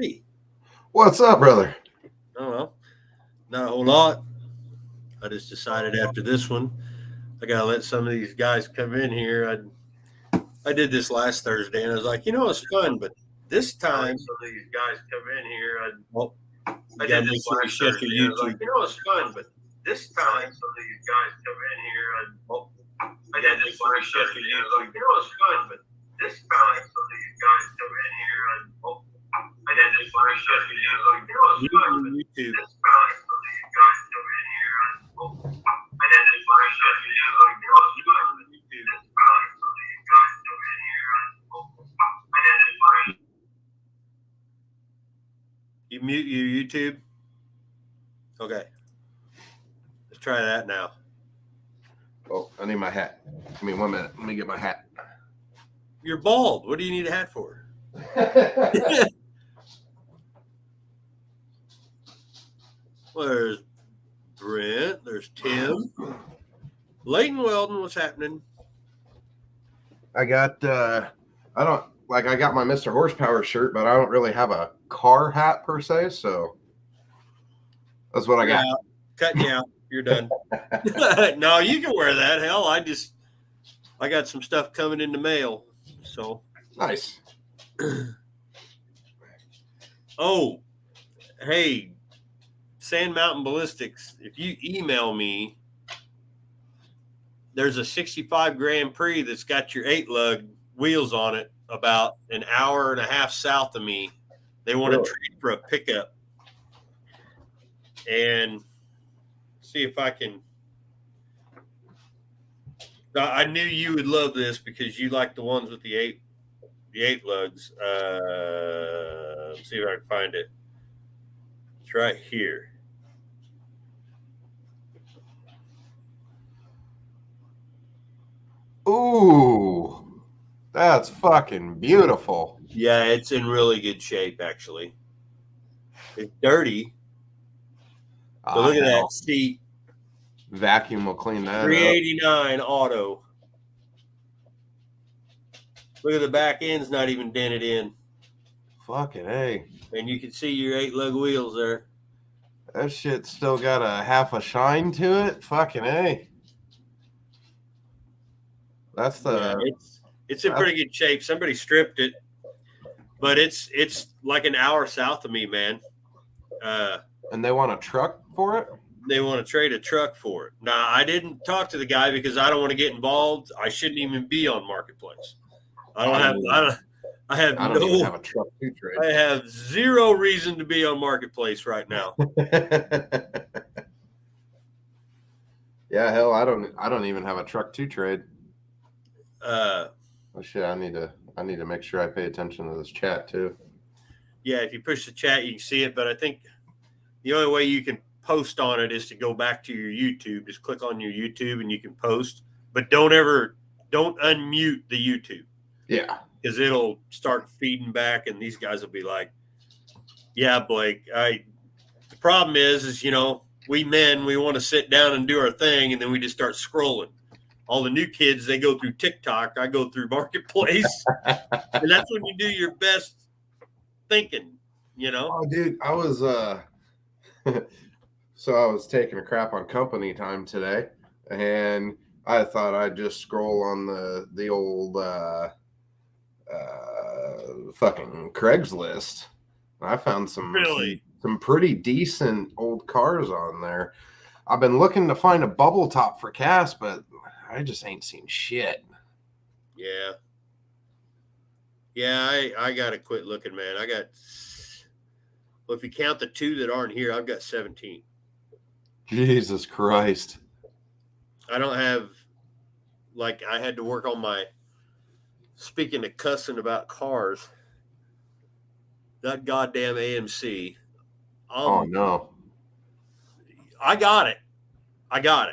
Hey. What's up, brother? Oh, well, not a whole lot. I just decided after this one, I got to let some of these guys come in here. I did this last Thursday, and I was like, it's fun, but this time, some of these guys come in here. I did this last Thursday, and I was like, it's fun, but this time, some of these guys come in here. I did this last Thursday, and I was like, it's fun, but this time, some of these guys come in here. I did this last Thursday, and I was like, it's fun, but YouTube. This time, some of these guys come in here. I did this last Thursday, and I was like, it's fun, but YouTube. This time, some of these guys come in here. I did this last. You mute your YouTube. Okay. Let's try that now. Oh, I need my hat. Give me 1 minute. Let me get my hat. You're bald. What do you need a hat for? Well, there's Brent. There's Tim. Leighton Weldon, what's happening? I got I got my Mr. Horsepower shirt, but I don't really have a car hat per se, so that's what I got. Cutting you out. You're done. No, you can wear that. Hell, I got some stuff coming in the mail. So nice. Oh, hey, Sand Mountain Ballistics, if you email me, there's a 65 Grand Prix that's got your 8-lug wheels on it about an hour and a half south of me. They want to trade for a pickup. And see if I can. I knew you would love this because you like the ones with the eight lugs. Let's see if I can find it. It's right here. Ooh, that's fucking beautiful. Yeah, it's in really good shape, actually. It's dirty. But look at that seat. Vacuum will clean that 389 up. Auto. Look at the back end's not even dented in. Fucking A. And you can see your 8-lug wheels there. That shit's still got a half a shine to it. Fucking A. That's it's in pretty good shape. Somebody stripped it, but it's like an hour south of me, man. And they want a truck for it? They want to trade a truck for it. Now, I didn't talk to the guy because I don't want to get involved. I shouldn't even be on Marketplace. I don't even have a truck to trade. I have zero reason to be on Marketplace right now. Yeah, hell, I don't even have a truck to trade. Oh shit, I need to make sure I pay attention to this chat too. Yeah, if you push the chat, you can see it. But I think the only way you can post on it is to go back to your YouTube. Just click on your YouTube and you can post. But don't unmute the YouTube. Yeah. Because it'll start feeding back and these guys will be like, yeah, Blake, the problem is, we men, we want to sit down and do our thing and then we just start scrolling. All the new kids, they go through TikTok. I go through Marketplace. And that's when you do your best thinking, Oh, dude, I was so I was taking a crap on company time today, and I thought I'd just scroll on the old fucking Craigslist. I found some pretty decent old cars on there. I've been looking to find a bubble top for Cass, but I just ain't seen shit. Yeah. Yeah, I got to quit looking, man. If you count the 2 that aren't here, I've got 17. Jesus Christ. I don't have, I had to work on speaking of cussing about cars, that goddamn AMC. Oh, no. I got it. I got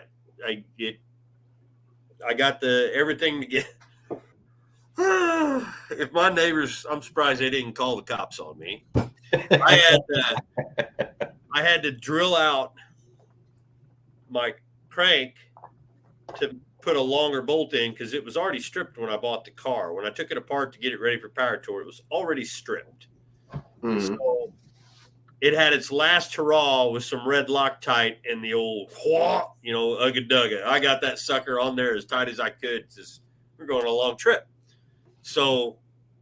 everything to get. If my neighbors, I'm surprised they didn't call the cops on me. I had to drill out my crank to put a longer bolt in because it was already stripped when I bought the car. When I took it apart to get it ready for power tour, it was already stripped. So it had its last hurrah with some red Loctite and the old, Ugga Dugga. I got that sucker on there as tight as I could because we're going on a long trip. So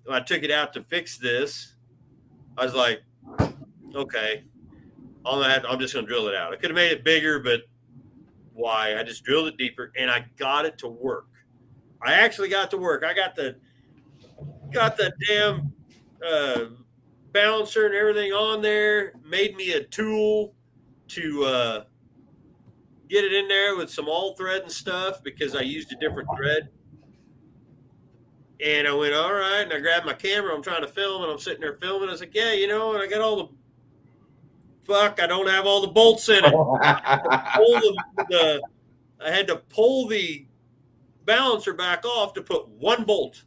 when I took it out to fix this, I was like, okay, I'm just going to drill it out. I could have made it bigger, but why? I just drilled it deeper and I got it to work. I actually got to work. I got the damn balancer and everything on there. Made me a tool to get it in there with some all thread and stuff because I used a different thread. And I went, all right. And I grabbed my camera. I'm trying to film, and I'm sitting there filming. I was like, yeah, and I got all the I don't have all the bolts in it. I had to pull the balancer back off to put one bolt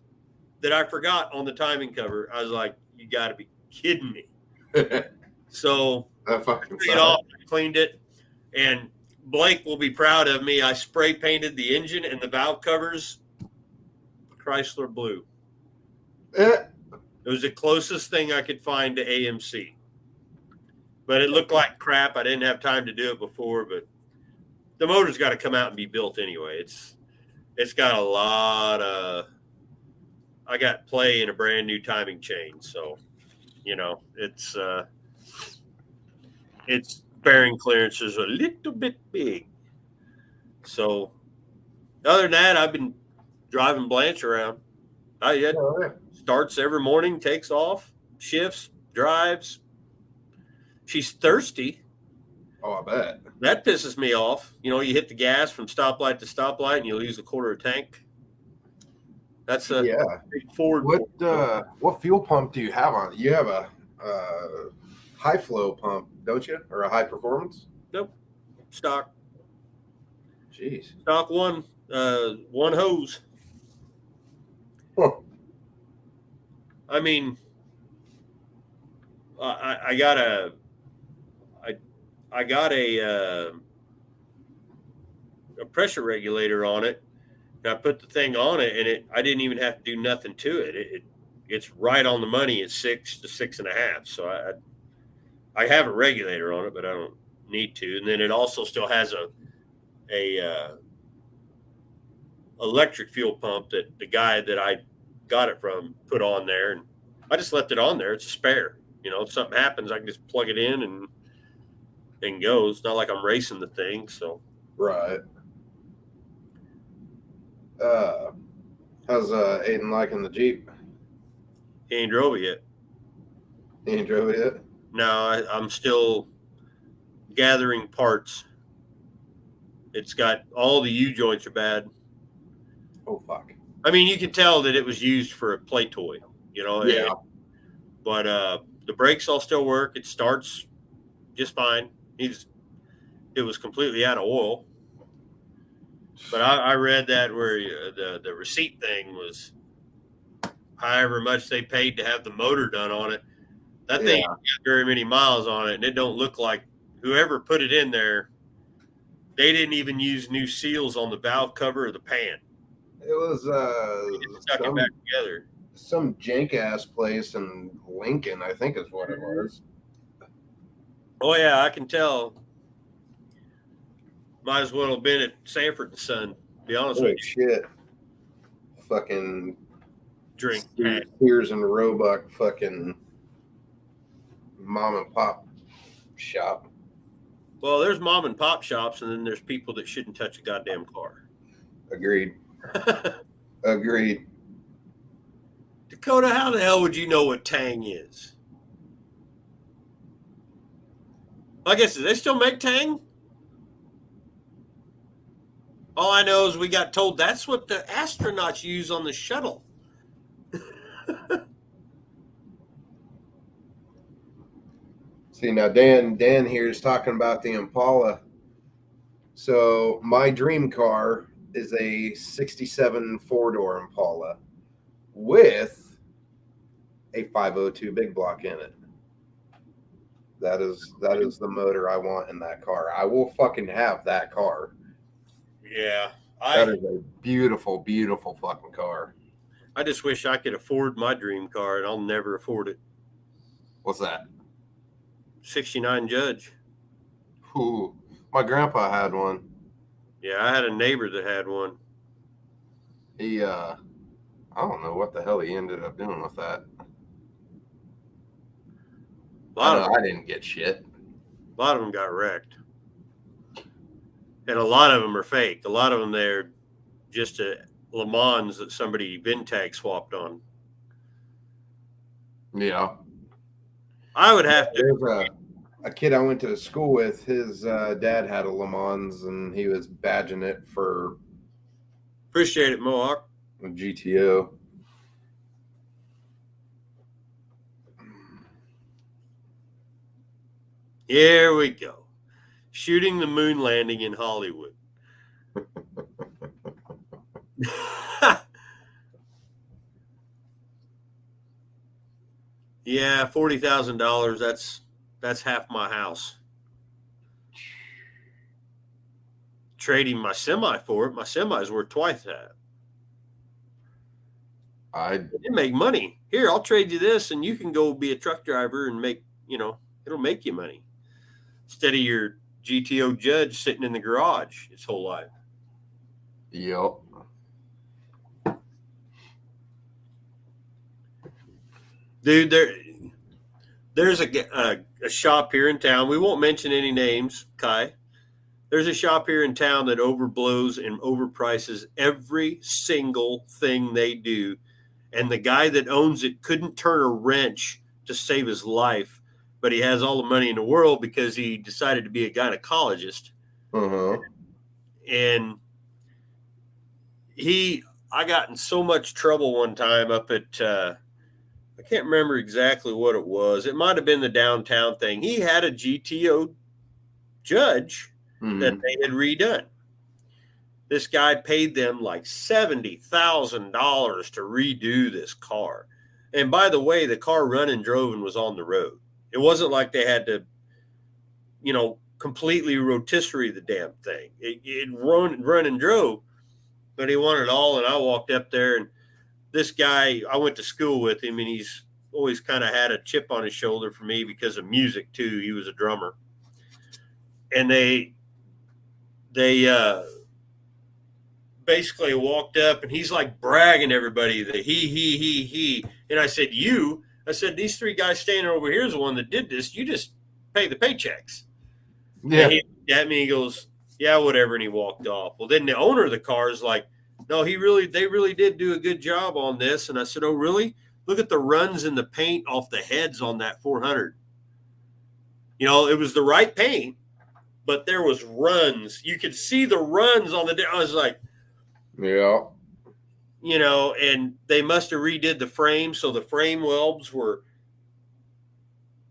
that I forgot on the timing cover. I was like, you got to be kidding me. So that fucking took it off, cleaned it, and Blake will be proud of me. I spray painted the engine and the valve covers Chrysler blue. It was the closest thing I could find to AMC. But it looked like crap. I didn't have time to do it before, but the motor's got to come out and be built anyway. It's got a lot of I got play in a brand new timing chain, so its bearing clearance is a little bit big. So other than that, I've been driving Blanche around. Starts every morning, takes off, shifts, drives. She's thirsty. Oh, I bet. That pisses me off. You hit the gas from stoplight to stoplight and you lose a quarter of a tank. That's a big Ford. What fuel pump do you have on? You have a high flow pump, don't you? Or a high performance? Nope. Stock. Jeez. Stock one hose. Huh. I mean, I got a pressure regulator on it. And I put the thing on it, and I didn't even have to do nothing to it. It's right on the money at 6 to 6.5. So I have a regulator on it, but I don't need to. And then it also still has a electric fuel pump that the guy that I got it from put on there, and I just left it on there. It's a spare. If something happens, I can just plug it in and go. It's not like I'm racing the thing. So right. How's Aiden liking the Jeep? He ain't drove it yet. He ain't drove it yet? No, I'm still gathering parts. It's got all the U joints are bad. Oh, fuck. I mean, you can tell that it was used for a play toy, Yeah. But the brakes all still work. It starts just fine. It was completely out of oil. But I read that where the receipt thing was however much they paid to have the motor done on it. That thing got very many miles on it, and it don't look like whoever put it in there, they didn't even use new seals on the valve cover or the pan. It was stuck it back together. Some jank ass place in Lincoln, I think is what it was. Oh yeah, I can tell. Might as well have been at Sanford and Son. To be honest with you. Shit. Fucking drink. Sears and Roebuck fucking mom and pop shop. Well, there's mom and pop shops, and then there's people that shouldn't touch a goddamn car. Agreed. Agreed. Dakota, how the hell would you know what Tang is? I guess, do they still make Tang? All I know is we got told that's what the astronauts use on the shuttle. See, now Dan here is talking about the Impala. So my dream car is a 67 four-door Impala with a 502 big block in it. That is the motor I want in that car. I will fucking have that car. Yeah. That is a beautiful, beautiful fucking car. I just wish I could afford my dream car, and I'll never afford it. What's that? 69 Judge. Ooh, my grandpa had one. Yeah, I had a neighbor that had one. He, I don't know what the hell he ended up doing with that. I didn't get shit. A lot of them got wrecked. And a lot of them are fake. A lot of them, they're just a Le Mans that somebody VinTag swapped on. Yeah. I would have to. There's a kid I went to school with. His dad had a Le Mans, and he was badging it for Appreciate it, Mohawk. a GTO. Here we go. Shooting the moon landing in Hollywood. Yeah, $40,000. That's half my house. Trading my semi for it. My semi is worth twice that. They make money. Here, I'll trade you this, and you can go be a truck driver and make, it'll make you money. Instead of your GTO Judge sitting in the garage its whole life. Yep. Dude, there's a shop here in town. We won't mention any names, Kai. There's a shop here in town that overblows and overprices every single thing they do. And the guy that owns it couldn't turn a wrench to save his life, but he has all the money in the world because he decided to be a gynecologist. Uh-huh. And I got in so much trouble one time up at, I can't remember exactly what it was. It might have been the downtown thing. He had a GTO Judge that they had redone. This guy paid them like $70,000 to redo this car. And by the way, the car run and drove and was on the road. It wasn't like they had to, completely rotisserie the damn thing. It run and drove, but he wanted it all. And I walked up there, and this guy, I went to school with him, and he's always kind of had a chip on his shoulder for me because of music too. He was a drummer. And they basically walked up, and he's like bragging to everybody that he. And I said, these three guys standing over here is the one that did this. You just pay the paychecks. Yeah. And he looked at me, he goes, yeah, whatever. And he walked off. Well, then the owner of the car is like, no, they really did do a good job on this. And I said, oh, really? Look at the runs in the paint off the heads on that 400. It was the right paint, but there was runs. You could see the runs on I was like, yeah. And they must have redid the frame. So the frame welds were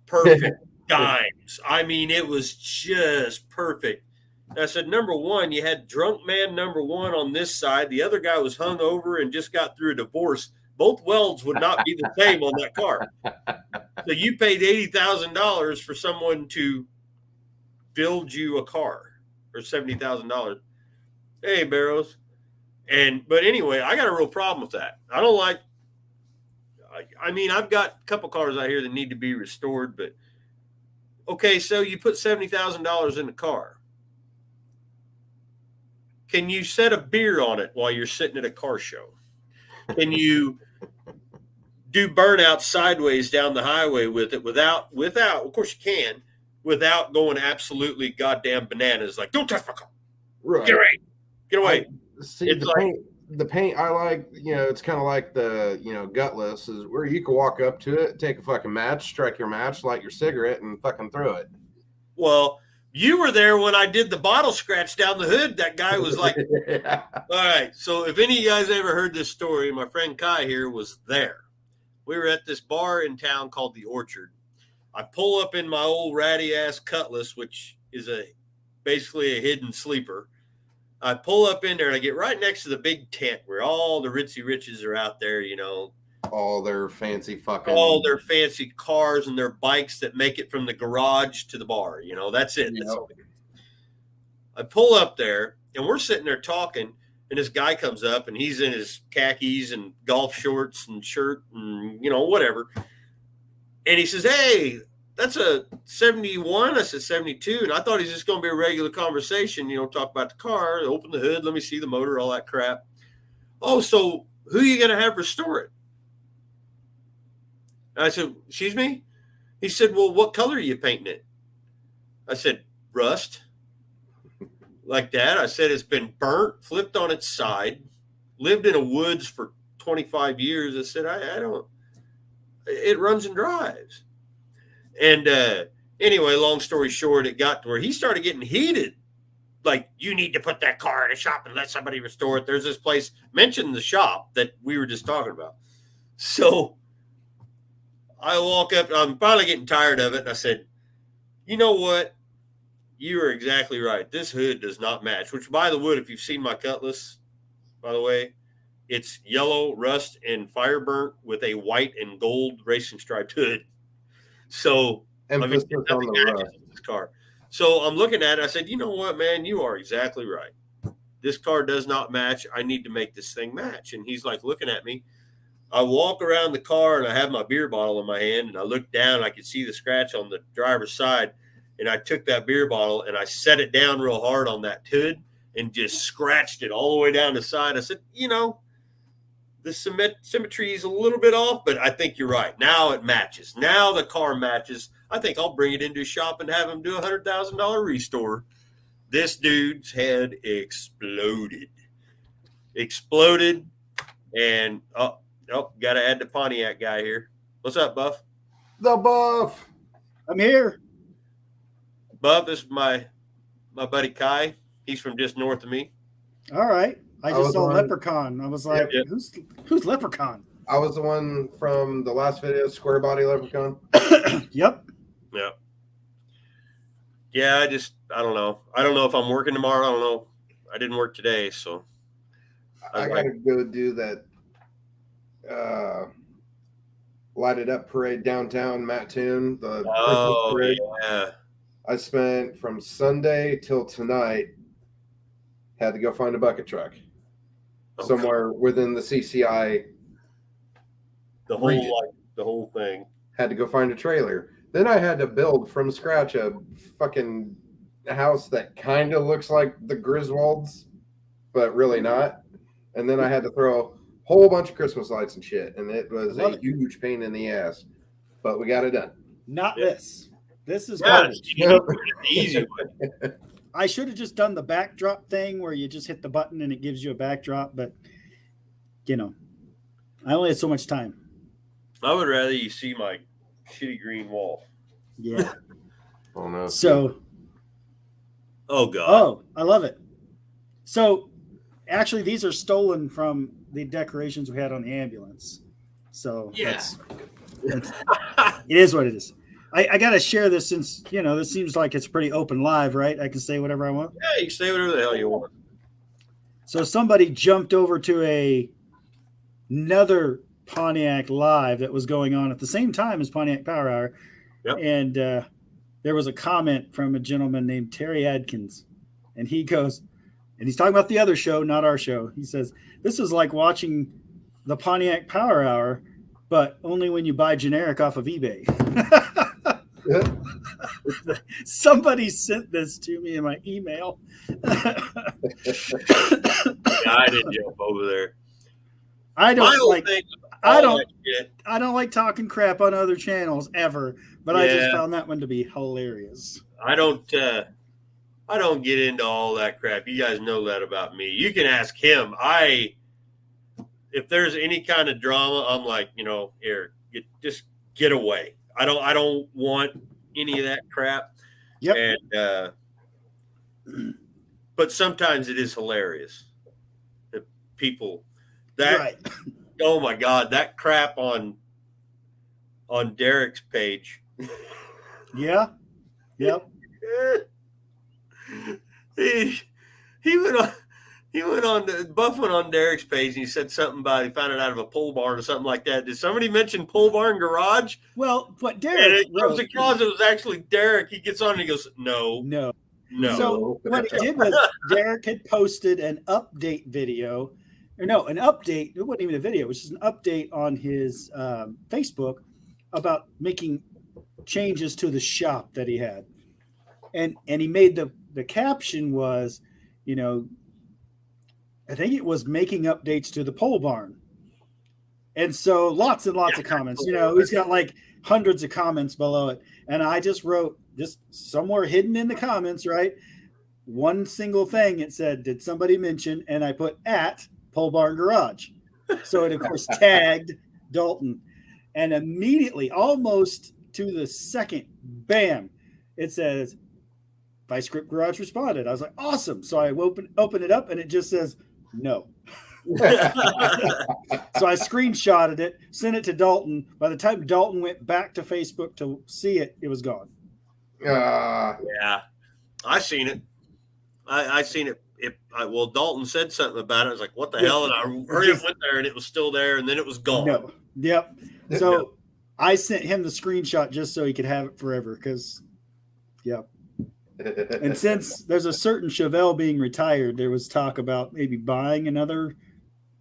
perfect dimes. I mean, it was just perfect. And I said, number one, you had drunk man number one on this side. The other guy was hung over and just got through a divorce. Both welds would not be the same on that car. So you paid $80,000 for someone to build you a car, or $70,000. Hey, Barrows. But anyway, I got a real problem with that. I don't like, I've got a couple cars out here that need to be restored, but okay, so you put $70,000 in the car. Can you set a beer on it while you're sitting at a car show? Can you do burnout sideways down the highway with it without, of course you can, without going absolutely goddamn bananas, like, don't touch my car. Right. Get away. The paint I like, it's kind of like the, gutless is where you can walk up to it, take a fucking match, strike your match, light your cigarette, and fucking throw it. Well, you were there when I did the bottle scratch down the hood. That guy was like, yeah. All right. So if any of you guys ever heard this story, my friend Kai here was there. We were at this bar in town called the Orchard. I pull up in my old ratty ass Cutlass, which is basically a hidden sleeper. I pull up in there and I get right next to the big tent where all the ritzy riches are out there, all their fancy cars and their bikes that make it from the garage to the bar. That's it. That's all. I pull up there and we're sitting there talking, and this guy comes up and he's in his khakis and golf shorts and shirt and, whatever. And he says, "Hey, that's a 71." I said 72. And I thought he's just going to be a regular conversation, talk about the car, open the hood, let me see the motor, all that crap. "Oh, so who are you going to have restore it?" And I said, "Excuse me?" He said, "Well, what color are you painting it?" I said, "Rust." Like that. I said, "It's been burnt, flipped on its side, lived in a woods for 25 years. I said, I don't, it runs and drives." And anyway, long story short, it got to where he started getting heated. Like, "You need to put that car in a shop and let somebody restore it. There's this place," mentioned the shop that we were just talking about. So I walk up, I'm finally getting tired of it. And I said, "You know what? You are exactly right. This hood does not match," which, by the wood, if you've seen my Cutlass, by the way, it's yellow, rust, and fire burnt with a white and gold racing striped hood. So, Emphasis on the rust. This car. So I'm looking at it. I said, "You know what, man? You are exactly right. This car does not match. I need to make this thing match." And he's like looking at me. I walk around the car and I have my beer bottle in my hand, and I look down and I could see the scratch on the driver's side. And I took that beer bottle and I set it down real hard on that hood and just scratched it all the way down the side. I said, the symmetry is a little bit off, but I think you're right. Now it matches. Now the car matches. I think I'll bring it into a shop and have him do $100,000 restore. This dude's head exploded. And got to add the Pontiac guy here. What's up, Buff? The Buff. I'm here. Buff, this is my buddy Kai. He's from just north of me. All right. I just saw Leprechaun. I was like, Yep. Who's Leprechaun? I was the one from the last video, square body Leprechaun. Yep. Yeah. Yeah, I don't know. I don't know if I'm working tomorrow. I don't know. I didn't work today, so. I got to go do that Light It Up parade downtown, Mattoon. The Christmas parade. Yeah. I spent from Sunday till tonight, had to go find a bucket truck somewhere within the CCI. The whole thing. Had to go find a trailer. Then I had to build from scratch a fucking house that kind of looks like the Griswolds, but really not. And then I had to throw a whole bunch of Christmas lights and shit. And it was a huge pain in the ass. But we got it done. Not this. This is easy. I should have just done the backdrop thing where you just hit the button and it gives you a backdrop. But, I only had so much time. I would rather you see my shitty green wall. Yeah. Oh, no. So. Oh, God. Oh, I love it. So, actually, these are stolen from the decorations we had on the ambulance. So, yeah. It is what it is. I got to share this since, this seems like it's pretty open live, right? I can say whatever I want. Yeah, you can say whatever the hell you want. So somebody jumped over to another Pontiac live that was going on at the same time as Pontiac Power Hour. Yep. And there was a comment from a gentleman named Terry Adkins. And he goes, and he's talking about the other show, not our show. He says, "This is like watching the Pontiac Power Hour, but only when you buy generic off of eBay." Somebody sent this to me in my email. Yeah, I didn't jump over there. I don't like talking crap on other channels ever, but I just found that one to be hilarious. I don't get into all that crap. You guys know that about me. You can ask him. If there's any kind of drama, I'm like, here, just get away. I don't want any of that crap. Yep. And but sometimes it is hilarious. The people Right. Oh my God, that crap on Derek's page. Yeah. Yep. He went on Buff went on Derek's page and he said something about he found it out of a pole barn or something like that. Did somebody mention pole barn garage? Well, but Derek, and it comes across it was actually Derek. He gets on and he goes, No. So what he did was Derek had posted an update video, or no, an update. It wasn't even a video. It was just an update on his Facebook about making changes to the shop that he had. And he made the caption was, you know, I think it was making updates to the pole barn. And so lots and lots of comments. You know, he's got like hundreds of comments below it. And I just wrote, just somewhere hidden in the comments, right? One single thing. It said, did somebody mention? And I put at Pole Barn Garage. So it, of course, tagged Dalton. And immediately, almost to the second, bam, it says, Vice Grip Garage responded. I was like, awesome. So I open it up and it just says, no. So I screenshotted it, sent it to Dalton. By the time Dalton went back to Facebook to see it, it was gone. Yeah, I seen it. I seen it. Well, Dalton said something about it. I was like, what the hell? And I hurried up, went there, and it was still there, and then it was gone. No. Yep. So I sent him the screenshot just so he could have it forever because, yep. And since there's a certain Chevelle being retired, there was talk about maybe buying another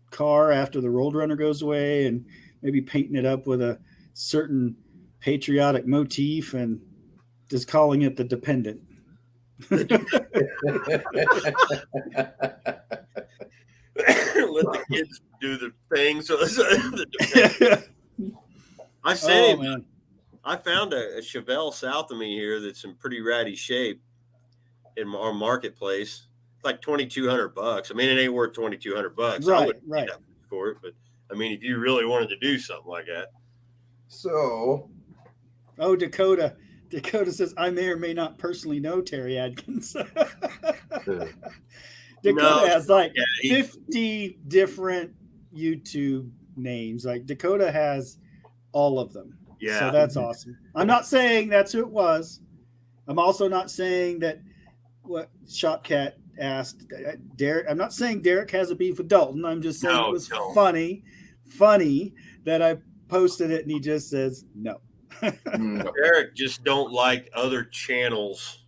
car after the Roadrunner goes away and maybe painting it up with a certain patriotic motif and just calling it the Dependent. Let the kids do the thing. So I said, I found a Chevelle south of me here that's in pretty ratty shape in our marketplace. It's like $2,200. I mean, it ain't worth $2,200. Right, I wouldn't pay right. that much for it, but I mean, if you really wanted to do something like that. So, Dakota says, I may or may not personally know Terry Adkins. Dakota has like 50 different YouTube names. Like Dakota has all of them. Yeah. So that's awesome. I'm not saying that's who it was. I'm also not saying that what Shopcat asked Derek. I'm not saying Derek has a beef with Dalton. I'm just saying it was funny that I posted it and he just says no. Derek just don't like other channels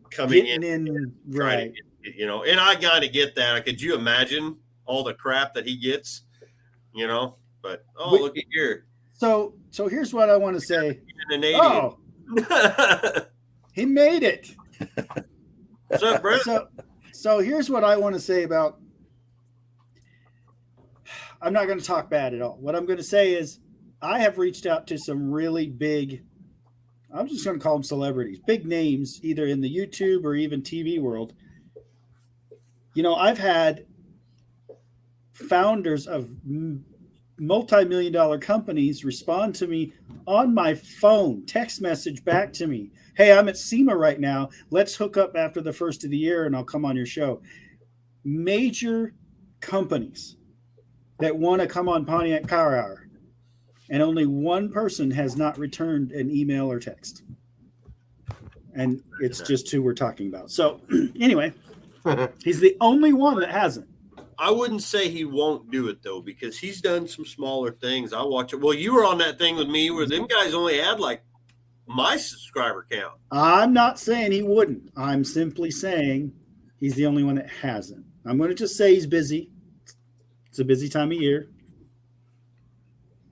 coming in right. You know, and I got to get that. Could you imagine all the crap that he gets? You know, but look at here. So here's what I want to say. Oh, he made it. What's up, Brett? So here's what I want to say about. I'm not going to talk bad at all. What I'm going to say is I have reached out to some really big, I'm just going to call them celebrities, big names, either in the YouTube or even TV world. You know, I've had founders of multi-million-dollar companies respond to me on my phone, text message back to me. Hey, I'm at SEMA right now. Let's hook up after the first of the year and I'll come on your show. Major companies that want to come on Pontiac Power Hour. And only one person has not returned an email or text. And it's just who we're talking about. So anyway, he's the only one that hasn't. I wouldn't say he won't do it, though, because he's done some smaller things. I watch it. Well, you were on that thing with me where them guys only had like my subscriber count. I'm not saying he wouldn't. I'm simply saying he's the only one that hasn't. I'm going to just say he's busy. It's a busy time of year.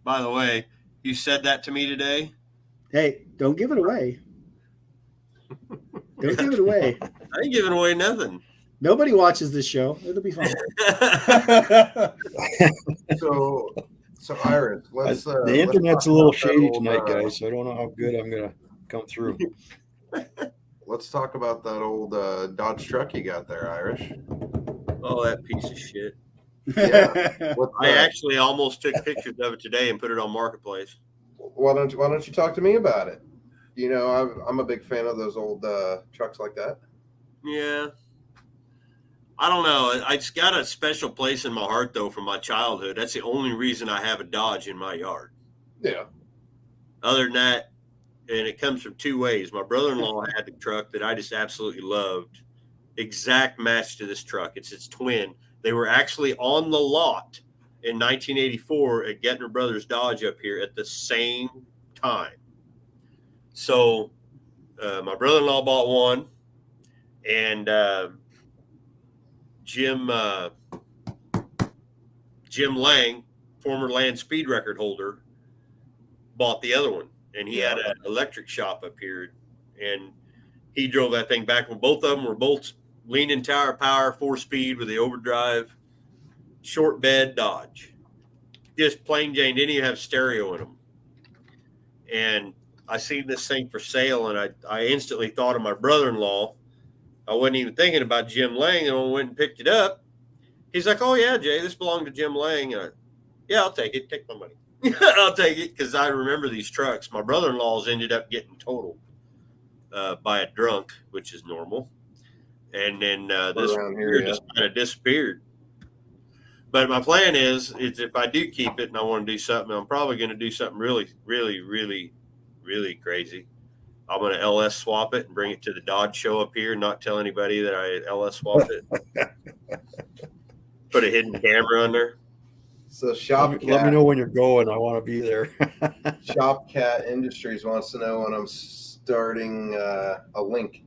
By the way, you said that to me today. Hey, don't give it away. Don't give it away. I ain't giving away nothing. Nobody watches this show. It'll be fun. So Iris, let's. The internet's a little shady tonight, guys. So I don't know how good I'm gonna come through. Let's talk about that old Dodge truck you got there, Irish. Oh, that piece of shit. Yeah. I actually almost took pictures of it today and put it on Marketplace. Why don't you talk to me about it? You know, I'm a big fan of those old trucks like that. Yeah. I don't know. It's got a special place in my heart, though, from my childhood. That's the only reason I have a Dodge in my yard. Yeah. Other than that, and it comes from two ways. My brother-in-law had the truck that I just absolutely loved. Exact match to this truck. It's its twin. They were actually on the lot in 1984 at Gettner Brothers Dodge up here at the same time. So my brother-in-law bought one, and Jim Lang, former land speed record holder, bought the other one, and he had an electric shop up here, and he drove that thing back. When both of them were both leaning tower power, 4-speed with the overdrive, short bed Dodge, just plain Jane. Didn't even have stereo in them. And I seen this thing for sale, and I instantly thought of my brother-in-law. I wasn't even thinking about Jim Lang, and I went and picked it up. He's like, "Oh yeah, Jay, this belonged to Jim Lang." And yeah, I'll take it. Take my money. I'll take it, because I remember these trucks. My brother-in-law's ended up getting totaled by a drunk, which is normal. And then this here just kind of disappeared. But my plan is if I do keep it and I want to do something, I'm probably going to do something really, really, really, really crazy. I'm going to LS swap it and bring it to the Dodge show up here and not tell anybody that I LS swapped it. Put a hidden camera on there. So Shopcat, let me know when you're going. I want to be there. Shopcat Industries wants to know when I'm starting a link.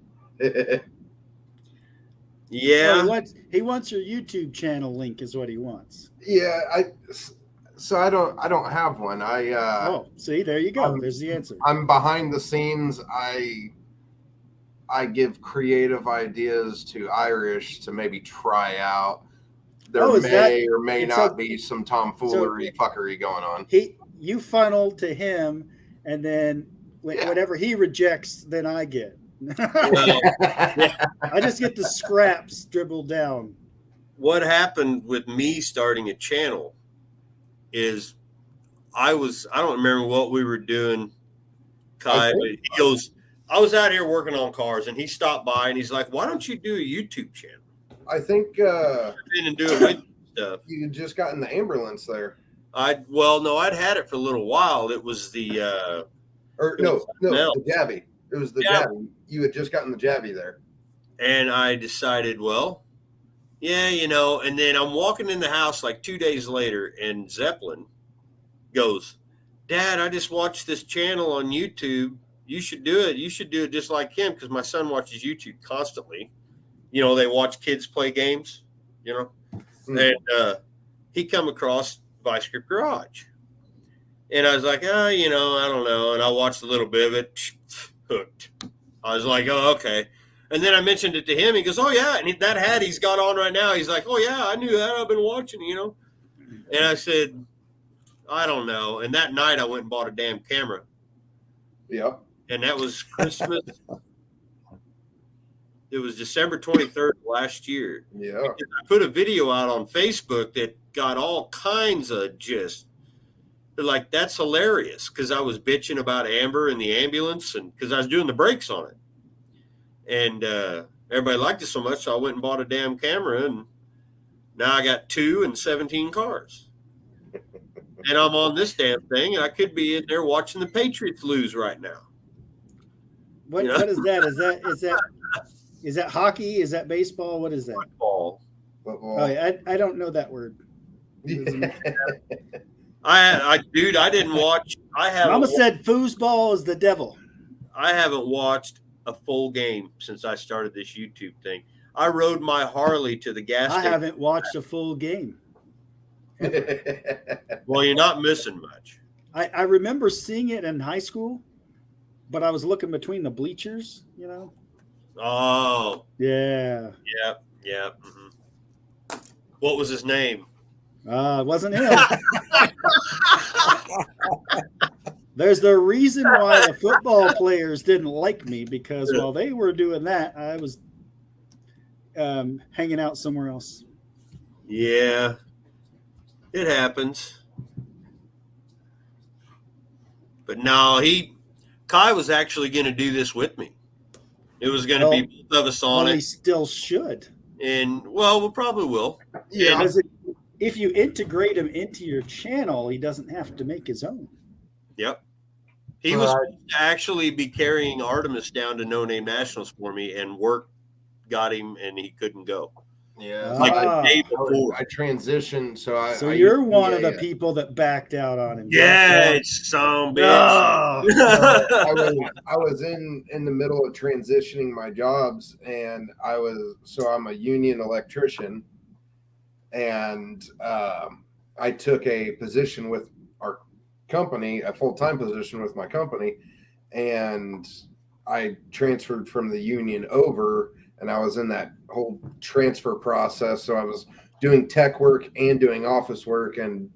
Yeah. Oh, he wants your YouTube channel link is what he wants. Yeah, I don't have one. Oh, see, there you go. There's the answer. I'm behind the scenes. I give creative ideas to Irish to maybe try out. There may or may not be some tomfoolery fuckery going on. You funnel to him, and then whatever he rejects, then I get. I just get the scraps dribbled down. What happened with me starting a channel is I don't remember what we were doing, Kai, but he goes, I was out here working on cars, and he stopped by and he's like, "Why don't you do a YouTube channel?" I think and do it with stuff. You just got in the ambulance there. I'd had it for a little while. It was the the Jabby. It was the Jabby. You had just gotten the Jabby there. And I decided, well, yeah, and then I'm walking in the house like 2 days later, and Zeppelin goes, "Dad, I just watched this channel on YouTube. You should do it. You should do it just like him," because my son watches YouTube constantly. They watch kids play games, and he come across Vice Grip Garage. And I was like, I don't know. And I watched a little bit of it, hooked. I was like, oh, okay. And then I mentioned it to him. He goes, "Oh, yeah." And that hat he's got on right now, he's like, "Oh, yeah, I knew that. I've been watching, And I said, I don't know. And that night I went and bought a damn camera. Yep. And that was Christmas. It was December 23rd last year. Yeah. I put a video out on Facebook that got all kinds of like, that's hilarious, because I was bitching about Amber and the ambulance, and because I was doing the brakes on it. And everybody liked it so much, so I went and bought a damn camera, and now I got 2 and 17 cars. And I'm on this damn thing, and I could be in there watching the Patriots lose right now. What is that? Is that hockey? Is that baseball? What is that? Football. Oh, yeah, I don't know that word. I didn't watch. Mama said foosball is the devil. I haven't watched a full game since I started this YouTube thing. I rode my Harley to the gas station. I haven't watched a full game. Well, you're not missing much. I remember seeing it in high school, but I was looking between the bleachers, Oh. Yeah. Yep. Mm-hmm. What was his name? It wasn't him. There's the reason why the football players didn't like me, because while they were doing that, I was hanging out somewhere else. Yeah, it happens. But no, Kai was actually going to do this with me. It was going to be both of us on it. He still should. And, we probably will. Yeah. Because if you integrate him into your channel, he doesn't have to make his own. Yep. He was supposed to actually be carrying Artemis down to No Name Nationals for me, and work got him, and he couldn't go. Yeah. Like the day before. I transitioned, so you're one of the people that backed out on him. Yeah, some bitch. I was in the middle of transitioning my jobs, and I'm a union electrician, and I took a position with company, a full-time position with my company, and I transferred from the union over, and I was in that whole transfer process. So I was doing tech work and doing office work, and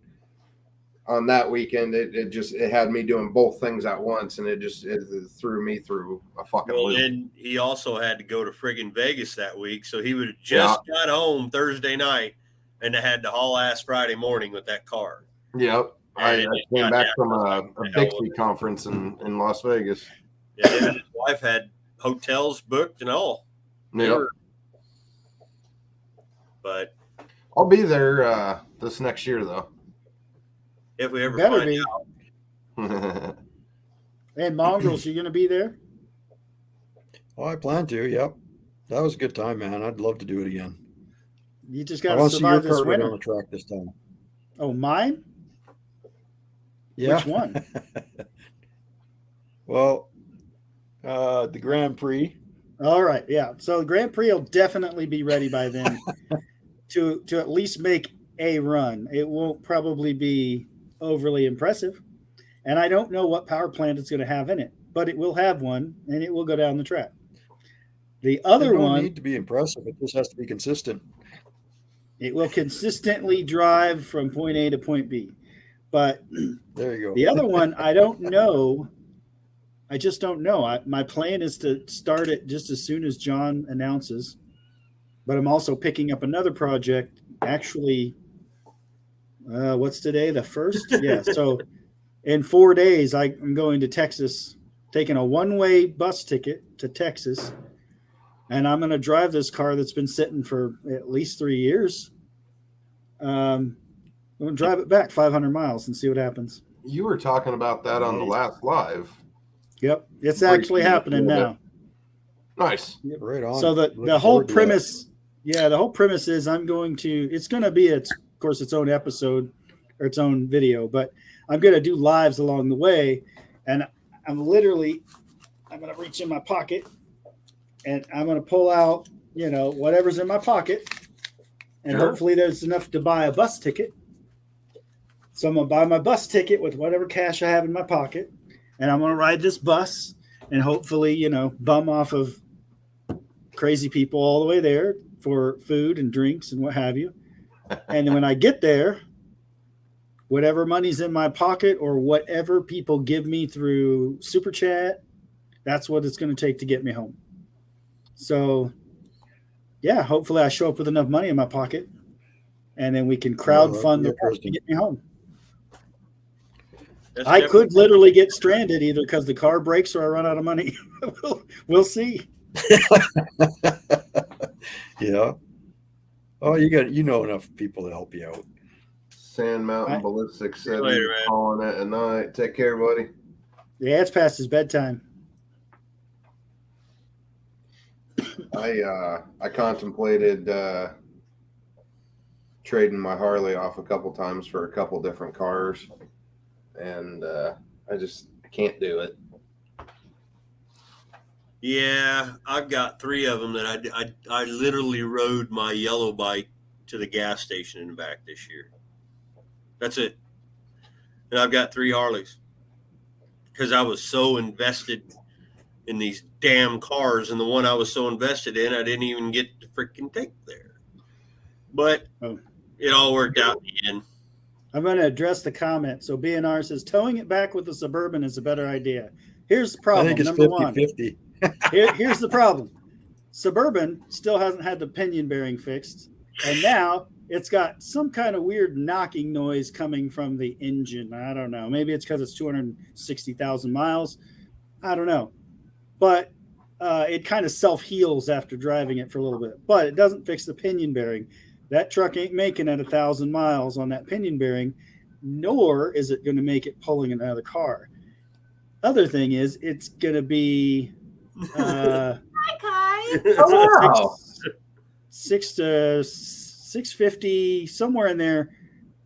on that weekend, it had me doing both things at once, and it threw me through a fucking Well, loop. then he also had to go to friggin' Vegas that week, so he would have just got home Thursday night and had to haul ass Friday morning with that car. Yep. I came back from a Bixby conference in Las Vegas. Yeah, him and his wife had hotels booked and all. Yep. But I'll be there this next year, though. If we ever Better find be. Yeah, And Mongrels, you going to be there? Oh, I plan to. Yep. That was a good time, man. I'd love to do it again. You just I got to want to see your survive this car right winter. on the track this time. Oh, mine? Yeah. Which one? Well, the Grand Prix. All right, yeah. So the Grand Prix will definitely be ready by then to at least make a run. It won't probably be overly impressive, and I don't know what power plant it's going to have in it, but it will have one, and it will go down the track. The other one need to be impressive. It just has to be consistent. It will consistently drive from point A to point B. But there you go. The other one, I don't know. I just don't know. My plan is to start it just as soon as John announces. But I'm also picking up another project. Actually, what's today? The 1st? Yeah. So in 4 days, I'm going to Texas, taking a one-way bus ticket to Texas. And I'm going to drive this car that's been sitting for at least 3 years. I'm going to drive it back 500 miles and see what happens. You were talking about that on the last live. Yep. It's actually happening now. Nice. Yep. Right on. So the whole premise, the whole premise is it's going to be, of course, its own episode or its own video, but I'm going to do lives along the way. And I'm going to reach in my pocket and I'm going to pull out, whatever's in my pocket. And hopefully there's enough to buy a bus ticket. So I'm going to buy my bus ticket with whatever cash I have in my pocket. And I'm going to ride this bus and hopefully, bum off of crazy people all the way there for food and drinks and what have you. And then when I get there, whatever money's in my pocket or whatever people give me through Super Chat, that's what it's going to take to get me home. So, yeah, hopefully I show up with enough money in my pocket and then we can crowdfund the rest to get me home. I could literally get stranded either because the car breaks or I run out of money. We'll see. Yeah. Oh, you know enough people to help you out. Sand Mountain Ballistic said he's calling it a night. Take care, buddy. Yeah, it's past his bedtime. I contemplated trading my Harley off a couple times for a couple different cars, and I can't do it. Yeah, I've got 3 of them that I literally rode my yellow bike to the gas station and back this year. That's it. And I've got 3 Harleys because I was so invested in these damn cars, and the one I was so invested in, I didn't even get to freaking take there. But it all worked out in the end. I'm going to address the comment. So BNR says towing it back with the Suburban is a better idea. Here's the problem. I think it's Number 50-50. Here's the problem. Suburban still hasn't had the pinion bearing fixed, and now it's got some kind of weird knocking noise coming from the engine. I don't know. Maybe it's because it's 260,000 miles. I don't know. But it kind of self-heals after driving it for a little bit. But it doesn't fix the pinion bearing. That truck ain't making it 1,000 miles on that pinion bearing, nor is it going to make it pulling another car. Other thing is, it's going to be Hi, Kai. Oh, wow. 6 to 650, somewhere in there.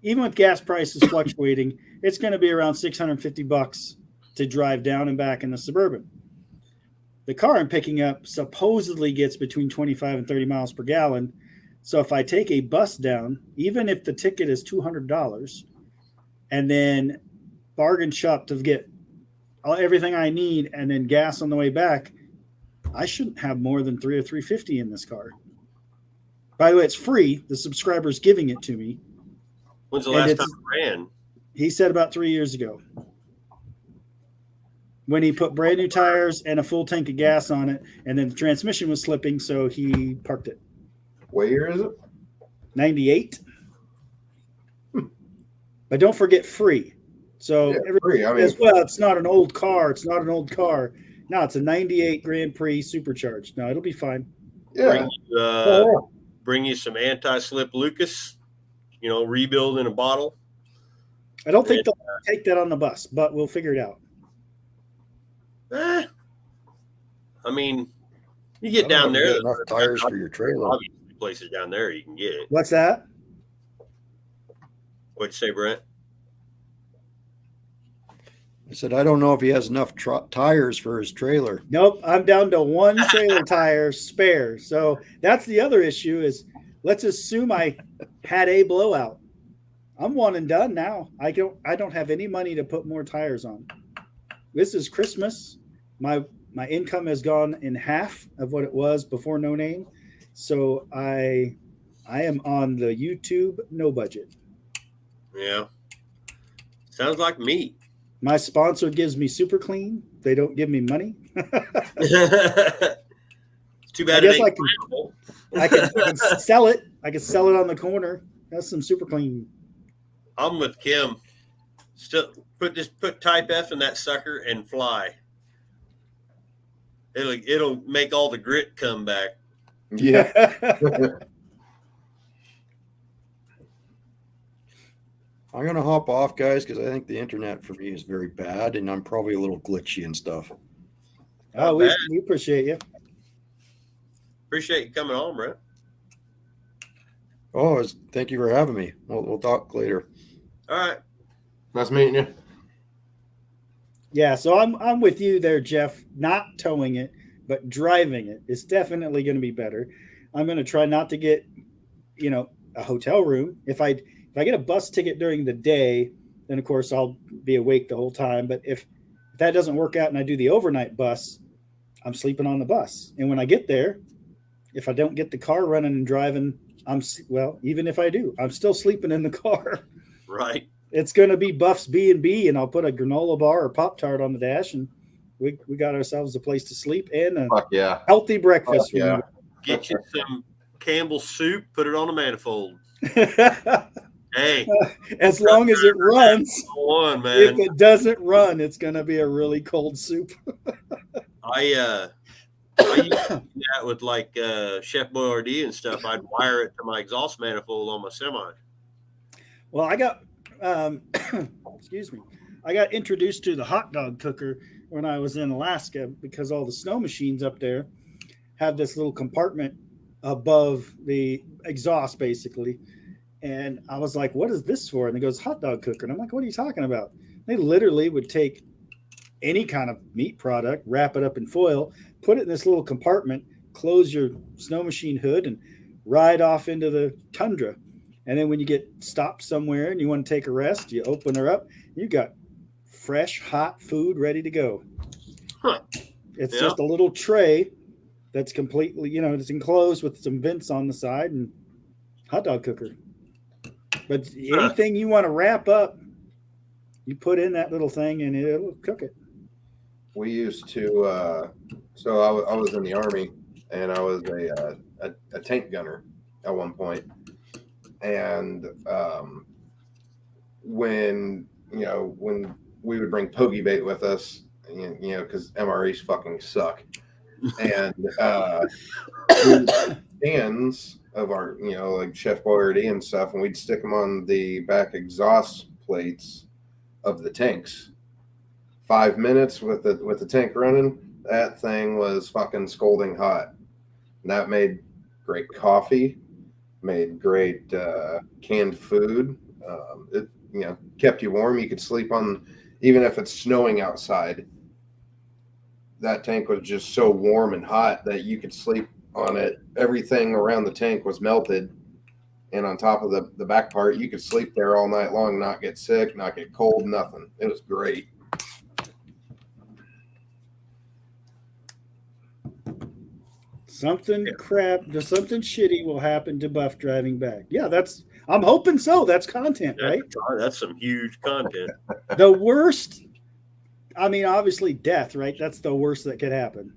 Even with gas prices fluctuating, it's going to be around $650 to drive down and back in the Suburban. The car I'm picking up supposedly gets between 25 and 30 miles per gallon. So if I take a bus down, even if the ticket is $200, and then bargain shop to get everything I need and then gas on the way back, I shouldn't have more than $300 or $350 in this car. By the way, it's free. The subscriber's giving it to me. When's the And last time it ran? He said about 3 years ago, when he put brand new tires and a full tank of gas on it, and then the transmission was slipping, so he parked it. What year is it? 98. But don't forget free. So Yeah, free. I mean, as well, it's not an old car. It's not an old car. No, it's a 98 Grand Prix supercharged. No, it'll be fine. yeah. Bring you some anti-slip Lucas, rebuild in a bottle. I don't think they'll take that on the bus, but we'll figure it out. I mean, you get down there. Get enough tires for your trailer. Obviously, places down there you can get it. What's that? What'd you say, Brent? I said, I don't know if he has enough tires for his trailer. Nope, I'm down to one trailer tire spare. So that's the other issue is let's assume I had a blowout. I'm one and done now. I don't have any money to put more tires on. This is Christmas. My income has gone in half of what it was before No Name. So I am on the YouTube no budget. Yeah. Sounds like me. My sponsor gives me super clean. They don't give me money. Too bad. I guess I can sell it. I can sell it on the corner. That's some super clean. I'm with Kim. Still put type F in that sucker and fly. It'll make all the grit come back. Yeah. I'm going to hop off, guys, because I think the internet for me is very bad, and I'm probably a little glitchy and stuff. Oh, we appreciate you. Appreciate you coming on, Brent. Oh, thank you for having me. We'll talk later. All right. Nice meeting you. Yeah, so I'm with you there, Jeff. Not towing it, but driving it is definitely going to be better. I'm going to try not to get, a hotel room. If I get a bus ticket during the day, then of course I'll be awake the whole time. But if that doesn't work out and I do the overnight bus, I'm sleeping on the bus. And when I get there, if I don't get the car running and driving, even if I do, I'm still sleeping in the car. Right. It's going to be Buff's B&B, and I'll put a granola bar or Pop-Tart on the dash, and we got ourselves a place to sleep and a healthy breakfast. Yeah. Get you some Campbell's soup, put it on a manifold. Hey. As long as it runs. Man. If it doesn't run, it's going to be a really cold soup. I used to do that with Chef Boyardee and stuff. I'd wire it to my exhaust manifold on my semi. Well, I got excuse me. I got introduced to the hot dog cooker when I was in Alaska because all the snow machines up there have this little compartment above the exhaust, basically. And I was like, what is this for? And it goes, hot dog cooker. And I'm like, what are you talking about? They literally would take any kind of meat product, wrap it up in foil, put it in this little compartment, close your snow machine hood, and ride off into the tundra. And then when you get stopped somewhere and you want to take a rest, you open her up, you got fresh, hot food ready to go. Huh. It's just a little tray that's completely, it's enclosed with some vents on the side and hot dog cooker. But anything you want to wrap up, you put in that little thing and it'll cook it. We used to, so I was in the Army and I was a tank gunner at one point. And when we would bring pokey bait with us, because MREs fucking suck. And cans of our, like Chef Boyardee and stuff, and we'd stick them on the back exhaust plates of the tanks. 5 minutes with the tank running, that thing was fucking scalding hot. And that made great coffee, made great canned food. It kept you warm. You could sleep on, even if it's snowing outside. That tank was just so warm and hot that you could sleep on it. Everything around the tank was melted, and on top of the back part, you could sleep there all night long, not get sick, not get cold, nothing. It was great. Something something shitty will happen to Buff driving back. Yeah, I'm hoping so. That's content, right? That's some huge content. The worst, I mean, obviously death, right? That's the worst that could happen.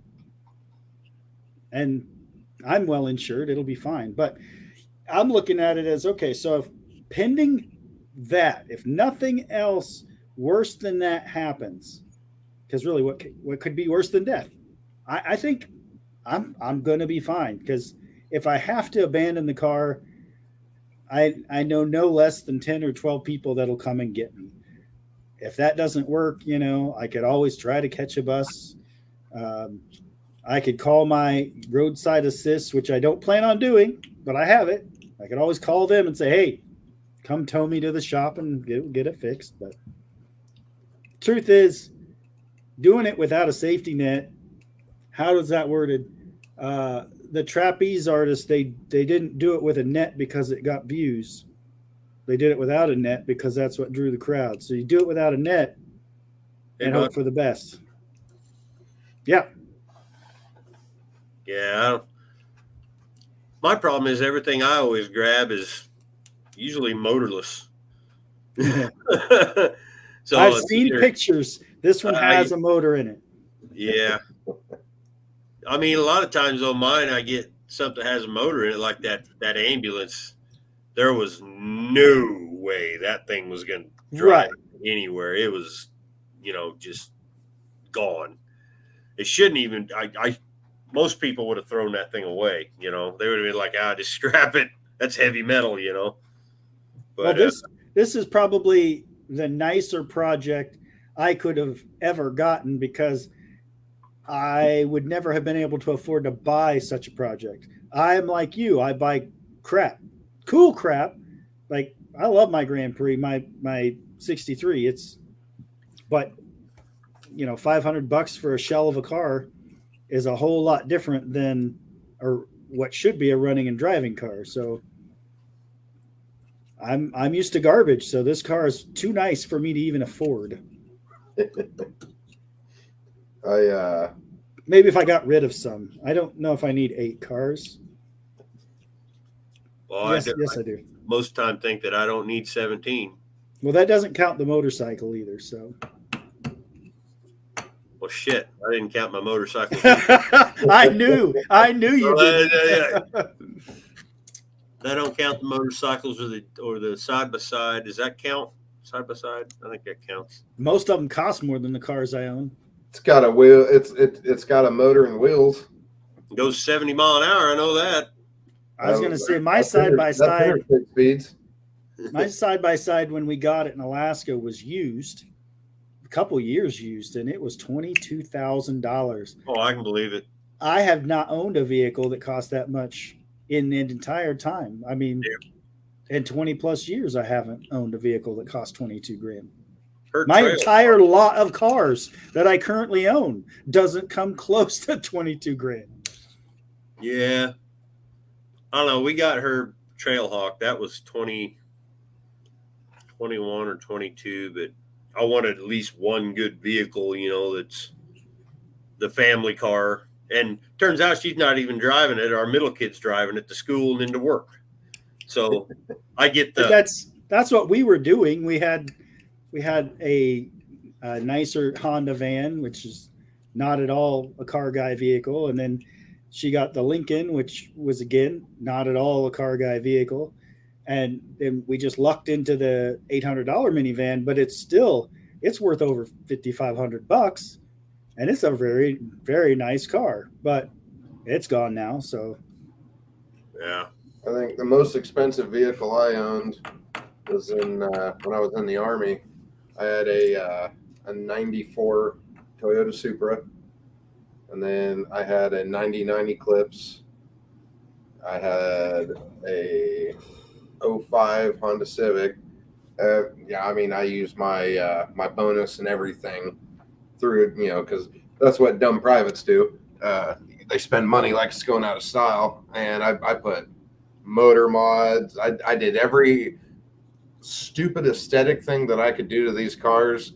And I'm well insured, it'll be fine. But I'm looking at it as, okay, so if pending that, if nothing else worse than that happens, because really what could be worse than death? I think I'm going to be fine, because if I have to abandon the car, I know no less than 10 or 12 people that'll come and get me. If that doesn't work, I could always try to catch a bus. I could call my roadside assist, which I don't plan on doing, but I have it. I could always call them and say, hey, come tow me to the shop and get it fixed. But truth is, doing it without a safety net, how does that worded? The trapeze artists, they didn't do it with a net because it got views. They did it without a net because that's what drew the crowd. So you do it without a net and hope for the best. Yeah. Yeah. My problem is everything I always grab is usually motorless. So I've seen pictures. This one has a motor in it. Yeah. I mean, a lot of times on mine, I get something that has a motor in it, like that ambulance. There was no way that thing was going to drive anywhere. It was, just gone. It shouldn't even. Most people would have thrown that thing away. They would have been like, just scrap it. That's heavy metal, But well, this is probably the nicer project I could have ever gotten, because I would never have been able to afford to buy such a project. I'm like you. I buy crap, cool crap. Like, I love my Grand Prix, my 63. But $500 for a shell of a car is a whole lot different than or what should be a running and driving car. So I'm used to garbage. So this car is too nice for me to even afford. Maybe if I got rid of some. I don't know if I need 8 cars. Well, yes, I do. Most time think that I don't need 17. Well, that doesn't count the motorcycle either. So. Well, shit! I didn't count my motorcycle. I knew you did. I don't count the motorcycles or the side by side. Does that count? Side by side? I think that counts. Most of them cost more than the cars I own. It's got a wheel. It's got a motor and wheels. It goes 70 mile an hour. I know that. I was going to say my side by side speeds. My side by side when we got it in Alaska was used, a couple years used, and it was $22,000. Oh, I can believe it. I have not owned a vehicle that cost that much in the entire time. I mean, in 20 plus years, I haven't owned a vehicle that cost $22,000. My entire lot of cars that I currently own doesn't come close to $22,000. Yeah. I don't know. We got her Trailhawk. That was 21 or 22, but I wanted at least one good vehicle, that's the family car. And turns out she's not even driving it. Our middle kid's driving it to school and into work. So I get that's what we were doing. We had a nicer Honda van, which is not at all a car guy vehicle. And then she got the Lincoln, which was, again, not at all a car guy vehicle. And then we just lucked into the $800 minivan, but it's worth over $5,500. And it's a very, very nice car, but it's gone now. So, yeah, I think the most expensive vehicle I owned was when I was in the Army. I had a 94 Toyota Supra, and then I had a 90 Eclipse. I had a 05 Honda Civic. I used my bonus and everything through, because that's what dumb privates do. They spend money like it's going out of style, and I put motor mods. I did every stupid aesthetic thing that I could do to these cars.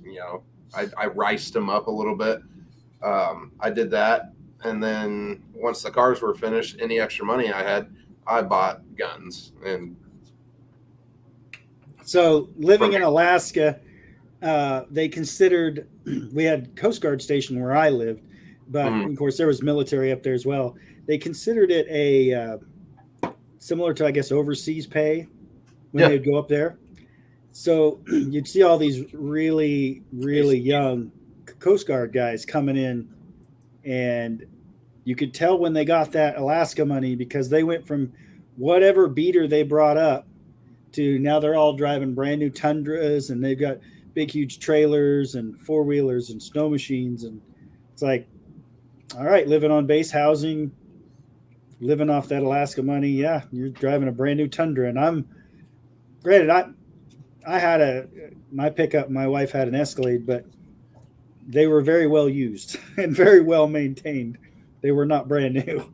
I riced them up a little bit. I did that. And then once the cars were finished, any extra money I had, I bought guns. And so living in Alaska, they considered, we had Coast Guard station where I lived, but of course there was military up there as well. They considered it a similar to, I guess, overseas pay when they'd go up there. So you'd see all these really, really young Coast Guard guys coming in, and you could tell when they got that Alaska money because they went from whatever beater they brought up to now they're all driving brand new Tundras, and they've got big, huge trailers and four-wheelers and snow machines. And it's like, all right, living on base housing, living off that Alaska money. Yeah, you're driving a brand new Tundra. And I'm granted, I had my pickup, my wife had an Escalade, but they were very well used and very well maintained. They were not brand new.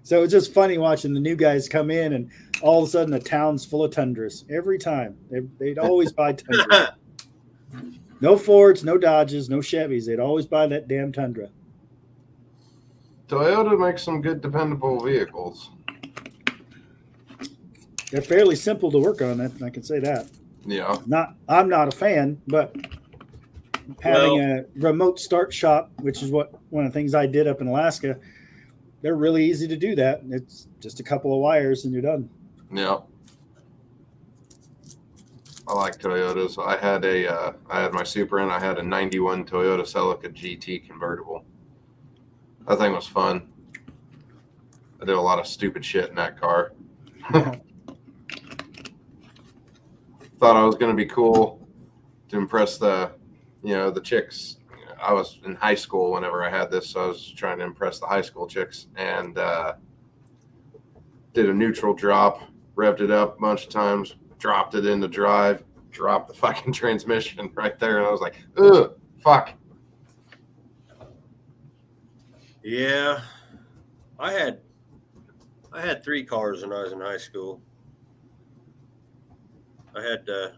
So it's just funny watching the new guys come in and all of a sudden the town's full of Tundras every time. They'd always buy Tundras. No Fords, no Dodges, no Chevys. They'd always buy that damn Tundra. Toyota makes some good, dependable vehicles. They're fairly simple to work on. I can say that. Yeah. I'm not a fan, but having a remote start shop, which is one of the things I did up in Alaska, they're really easy to do that. It's just a couple of wires and you're done. Yeah. I like Toyotas. I had my Supra and I had a 91 Toyota Celica GT convertible. That thing was fun. I did a lot of stupid shit in that car. Thought I was going to be cool to impress the chicks. I was in high school whenever I had this, so I was trying to impress the high school chicks, and did a neutral drop, revved it up a bunch of times, dropped it into drive, dropped the fucking transmission right there, and I was like, ugh, fuck. Yeah, I had 3 cars when I was in high school. I had the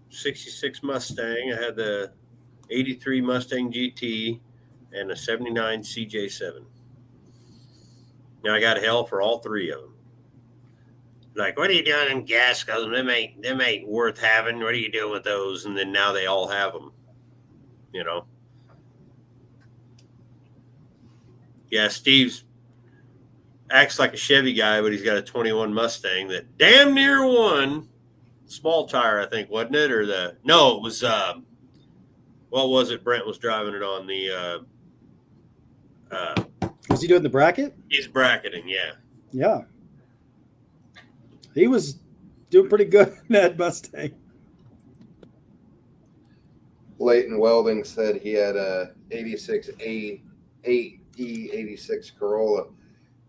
66 Mustang, I had the 83 Mustang GT, and a 79 CJ7. Now I got hell for all 3 of them. Like, what are you doing in gas guzzles? Them ain't worth having. What are you doing with those? And then now they all have them. Yeah, Steve's acts like a Chevy guy, but he's got a 21 Mustang that damn near won. Small tire, I think, wasn't it? Or it was what was it? Brent was driving it on the Was he doing the bracket? He's bracketing, yeah. Yeah. He was doing pretty good in that Mustang. Leighton Welding said he had a 86 E86 Corolla.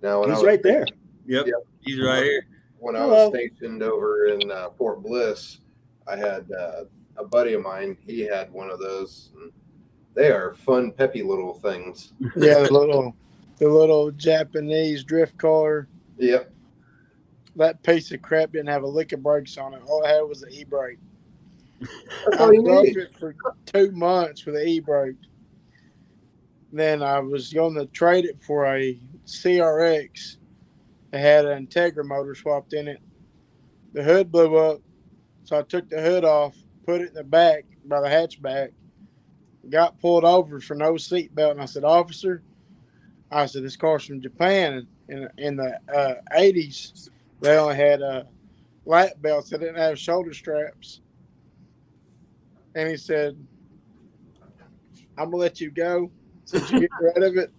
Now he's right there. Yep, he's right here. When I was stationed over in Fort Bliss, I had a buddy of mine. He had one of those. And they are fun, peppy little things. Yeah, the little Japanese drift car. Yep. That piece of crap didn't have a lick of brakes on it. All it had was an e-brake. That's I all you drove need. it for 2 months with an e-brake. Then I was going to trade it for a CRX. It had an Integra motor swapped in it. The hood blew up, so I took the hood off, put it in the back by the hatchback, got pulled over for no seatbelt, and I said, "Officer," I said, "this car's from Japan." In the 80s, they only had lap belts. They didn't have shoulder straps. And he said, "I'm going to let you go since you get rid of it."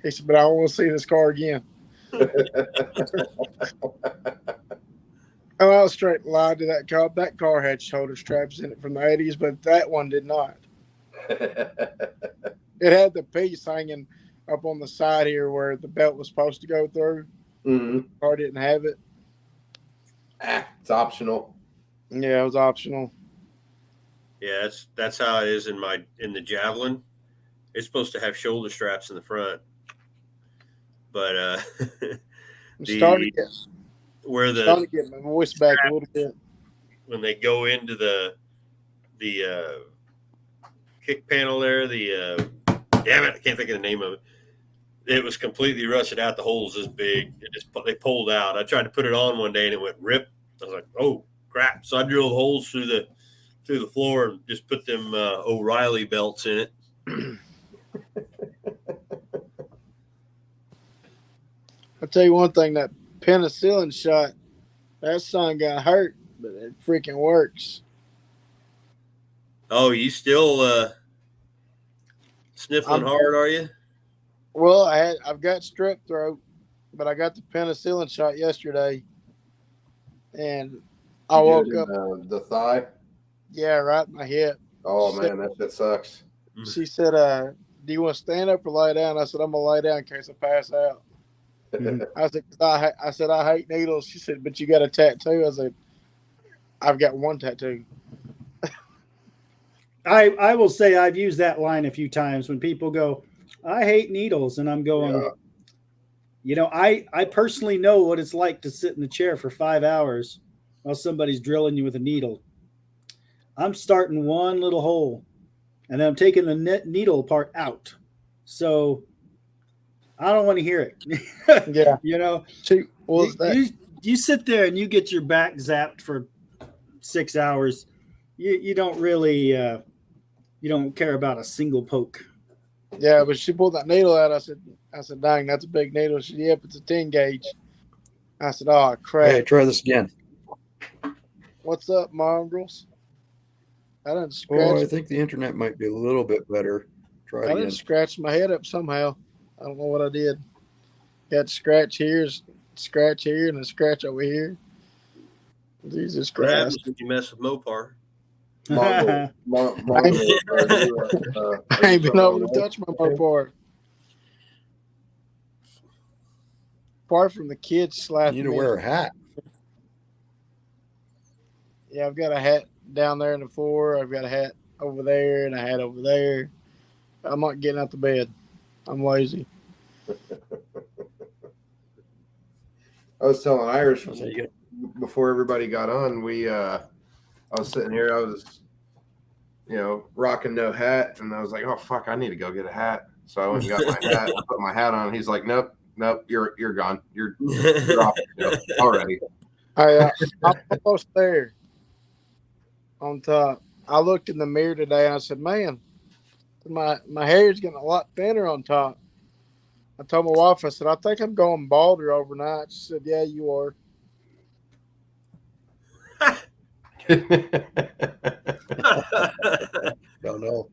He said, "But I don't want to see this car again." And I was straight lied to that car. That car had shoulder straps in it from the 80s, but that one did not. It had the piece hanging up on the side here where the belt was supposed to go through. Mm-hmm. The car didn't have it. It's optional. Yeah, it was optional. Yeah, that's how it is in the Javelin. It's supposed to have shoulder straps in the front, but where Trying to get my voice back a little bit. when they go into the kick panel there, damn it, I can't think of the name of it. It was completely rusted out. The hole's this big. They pulled out. I tried to put it on one day and it went rip. I was like, oh crap! So I drilled holes through the floor and just put them O'Reilly belts in it. I'll tell you one thing, that penicillin shot, that son got hurt, but it freaking works. Oh, you still sniffling hard, are you? Well, I've got strep throat, but I got the penicillin shot yesterday, and I woke up. The thigh. Yeah, right in my hip. Oh man, that shit sucks. She said, "Do you want to stand up or lie down?" I said, "I'm gonna lie down in case I pass out." I said, I hate needles. She said, "But you got a tattoo." I said, "I've got one tattoo." I will say I've used that line a few times when people go, I hate needles. And I'm going, I personally know what it's like to sit in the chair for 5 hours while somebody's drilling you with a needle. I'm starting one little hole and then I'm taking the needle part out. So I don't want to hear it. Yeah. You sit there and you get your back zapped for 6 hours. You don't really, you don't care about a single poke. Yeah, but she pulled that needle out. I said, dang, that's a big needle. She said, yep, it's a 10 gauge. I said, oh, crap. Hey, try this again. What's up, mongrels? I didn't scratch. Oh, I think the internet might be a little bit better. Try it again. Didn't scratch my head up somehow. I don't know what I did. Got scratch here, and a scratch over here. Jesus What Christ. happens when you mess with Mopar? I ain't been able to touch my Mopar. Apart from the kids slapping You need to me. wear a hat. Yeah, I've got a hat down there in the floor. I've got a hat over there and a hat over there. I'm not getting out the bed. I'm lazy. I was telling Irish before everybody got on, I was sitting here, I was, rocking no hat, and I was like, oh fuck, I need to go get a hat. So I went and got my hat, I put my hat on. He's like, nope, you're gone. You're off already. I'm almost there on top. I looked in the mirror today and I said, man, my hair's getting a lot thinner on top. I told my wife, I said, I think I'm going balder overnight. She said, yeah, you are. Don't know.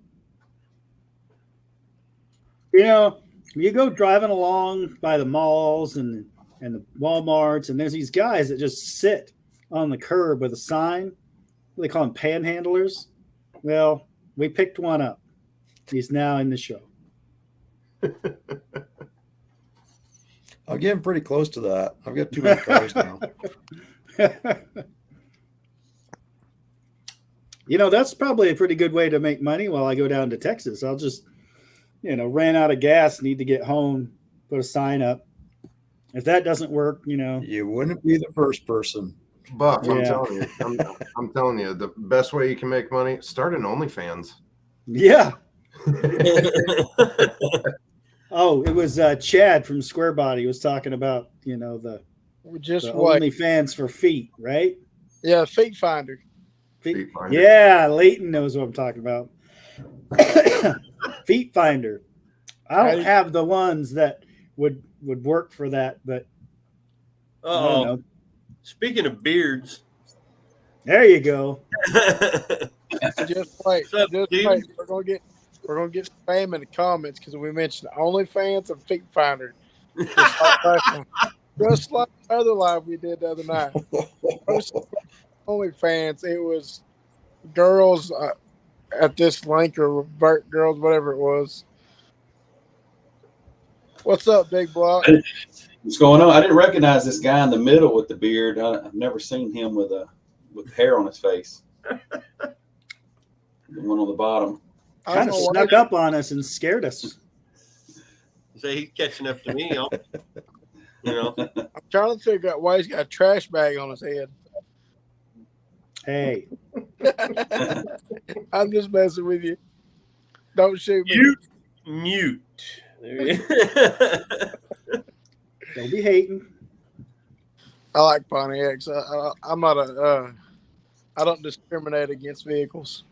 You go driving along by the malls and the Walmarts, and there's these guys that just sit on the curb with a sign. They call them panhandlers. Well, we picked one up. He's now in the show. I'm getting pretty close to that. I've got too many cars now. That's probably a pretty good way to make money while I go down to Texas. I'll just, ran out of gas, need to get home, put a sign up. If that doesn't work, You wouldn't be the first person. Buck, I'm Yeah. telling you, I'm telling you, the best way you can make money, start an OnlyFans. Yeah. Oh, it was Chad from Square Body was talking about, the OnlyFans for feet, right? Yeah, feet finder. Feet finder. Yeah, Leighton knows what I'm talking about. Feet finder. I don't have the ones that would work for that, but I don't know. Speaking of beards, there you go. Just wait. What's up, Just dude? wait. We're gonna get spam in the comments because we mentioned OnlyFans and Feet Finder. Just like the other live we did the other night. OnlyFans, it was girls at this link or Vert girls, whatever it was. What's up, Big Block? What's going on? I didn't recognize this guy in the middle with the beard. I've never seen him with hair on his face. The one on the bottom. Kind of snuck up on us and scared us. so he's catching up to me. You know, I'm trying to figure out why he's got a trash bag on his head. Hey, I'm just messing with you. Don't shoot me. mute. don't be hating. I like Pontiacs. I'm not I don't discriminate against vehicles.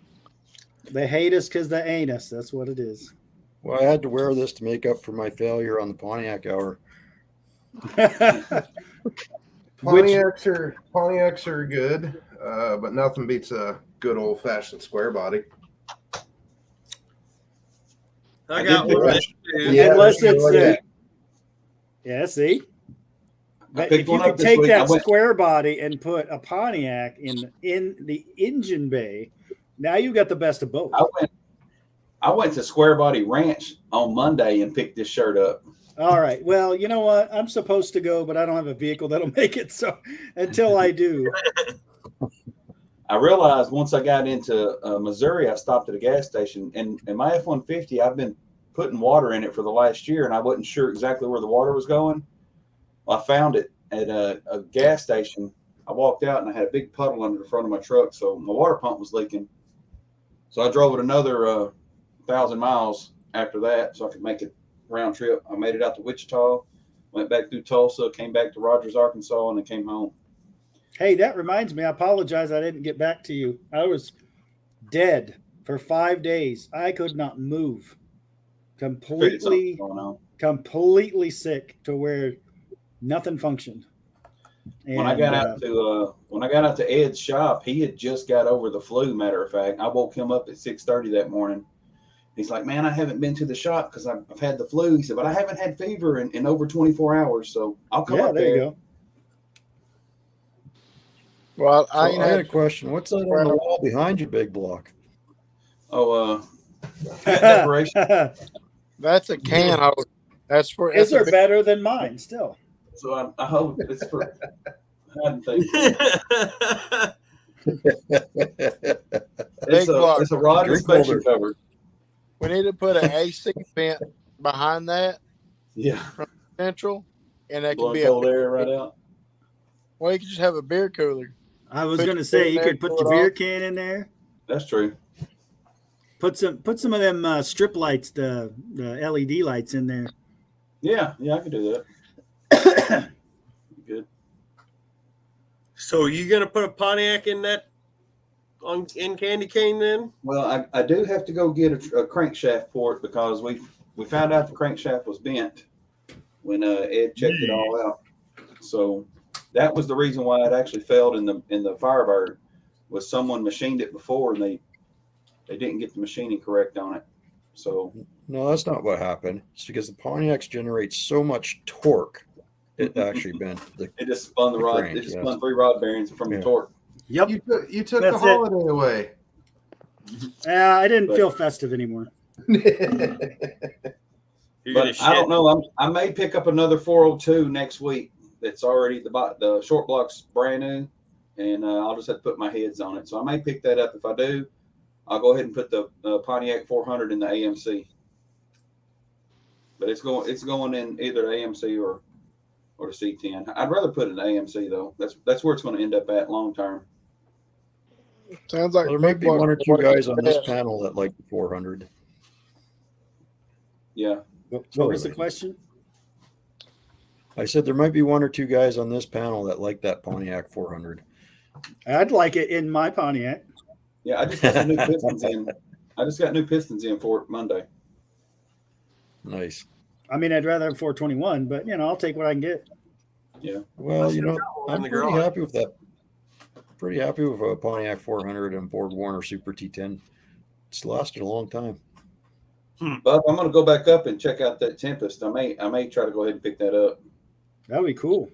They hate us because they ain't us. That's what it is. Well, I had to wear this to make up for my failure on the Pontiac hour. Pontiacs are good, but nothing beats a good old fashioned square body. I got did one. that. Yeah, Unless you it's like that. yeah, see. But picked if you one up could this take week. that I went- square body and put a Pontiac in the engine bay, now you got the best of both. I went to Square Body Ranch on Monday and picked this shirt up. All right. Well, you know what? I'm supposed to go, but I don't have a vehicle that'll make it. So until I do, I realized once I got into Missouri, I stopped at a gas station, and my F-150, I've been putting water in it for the last year, and I wasn't sure exactly where the water was going. Well, I found it at a gas station. I walked out, and I had a big puddle under the front of my truck, so my water pump was leaking. So I drove it another 1,000 miles after that so I could make it round trip. I made it out to Wichita, went back through Tulsa, came back to Rogers, Arkansas, and then came home. hey, that reminds me. I apologize. I didn't get back to you. I was dead for 5 days. I could not move. Figured something Completely, going on. completely sick to where nothing functioned. And, When I got out to Ed's shop, he had just got over the flu. Matter of fact, I woke him up at 6:30 that morning. He's like, "Man, I haven't been to the shop because I've had the flu." He said, "But I haven't had fever in over 24 hours, so I'll come yeah, up there there." you go. Well, So I had a question. What's that on the wall behind you, big block? Oh, decoration. that's a can. That's for. His That's a are big, better than mine still. So I hope it's for hiding things. big block. It's a rod Drink inspection holder. cover. We need to put an AC vent behind that Yeah, central, and that can blowing be cold air right out. Well, you can just have a beer cooler. I was Put going to your say beer you in could there, put cool your it beer off. can in there. That's true. Put some of them strip lights, the LED lights in there. Yeah, I could do that. Good. So, are you gonna put a Pontiac in in Candy Cane then? Well, I do have to go get a crankshaft for it because we found out the crankshaft was bent when Ed checked it all out. So that was the reason why it actually failed in the Firebird, was someone machined it before and they didn't get the machining correct on it. So No, that's not what happened. It's because the Pontiacs generate so much torque. It actually bent the it just spun the rod. crank, It just yes. spun 3 rod bearings from the Yeah. torque. Yep. You took That's the it. holiday away. I didn't But- feel festive anymore. You're gonna But I don't shit. know. I may pick up another 402 next week. It's already the short block's brand new, and I'll just have to put my heads on it. So I may pick that up. If I do, I'll go ahead and put the Pontiac 400 in the AMC. But it's going in either the AMC or the C10. I'd rather put it in the AMC though. That's where it's going to end up at long term. Sounds like Well, there might be big one or block two works guys on this best. panel that like the 400. Yeah. What was the question? I said there might be one or two guys on this panel that like that Pontiac 400. I'd like it in my Pontiac. Yeah. I just got some new pistons in. I just got new pistons in for it Monday. Nice. I mean, I'd rather have 421, but I'll take what I can get. Yeah. Well, in I'm the pretty garage. happy with that. Pretty happy with a Pontiac 400 and Ford Warner Super T10. It's lasted a long time. But I'm going to go back up and check out that Tempest. I may try to go ahead and pick that up. That'd be cool.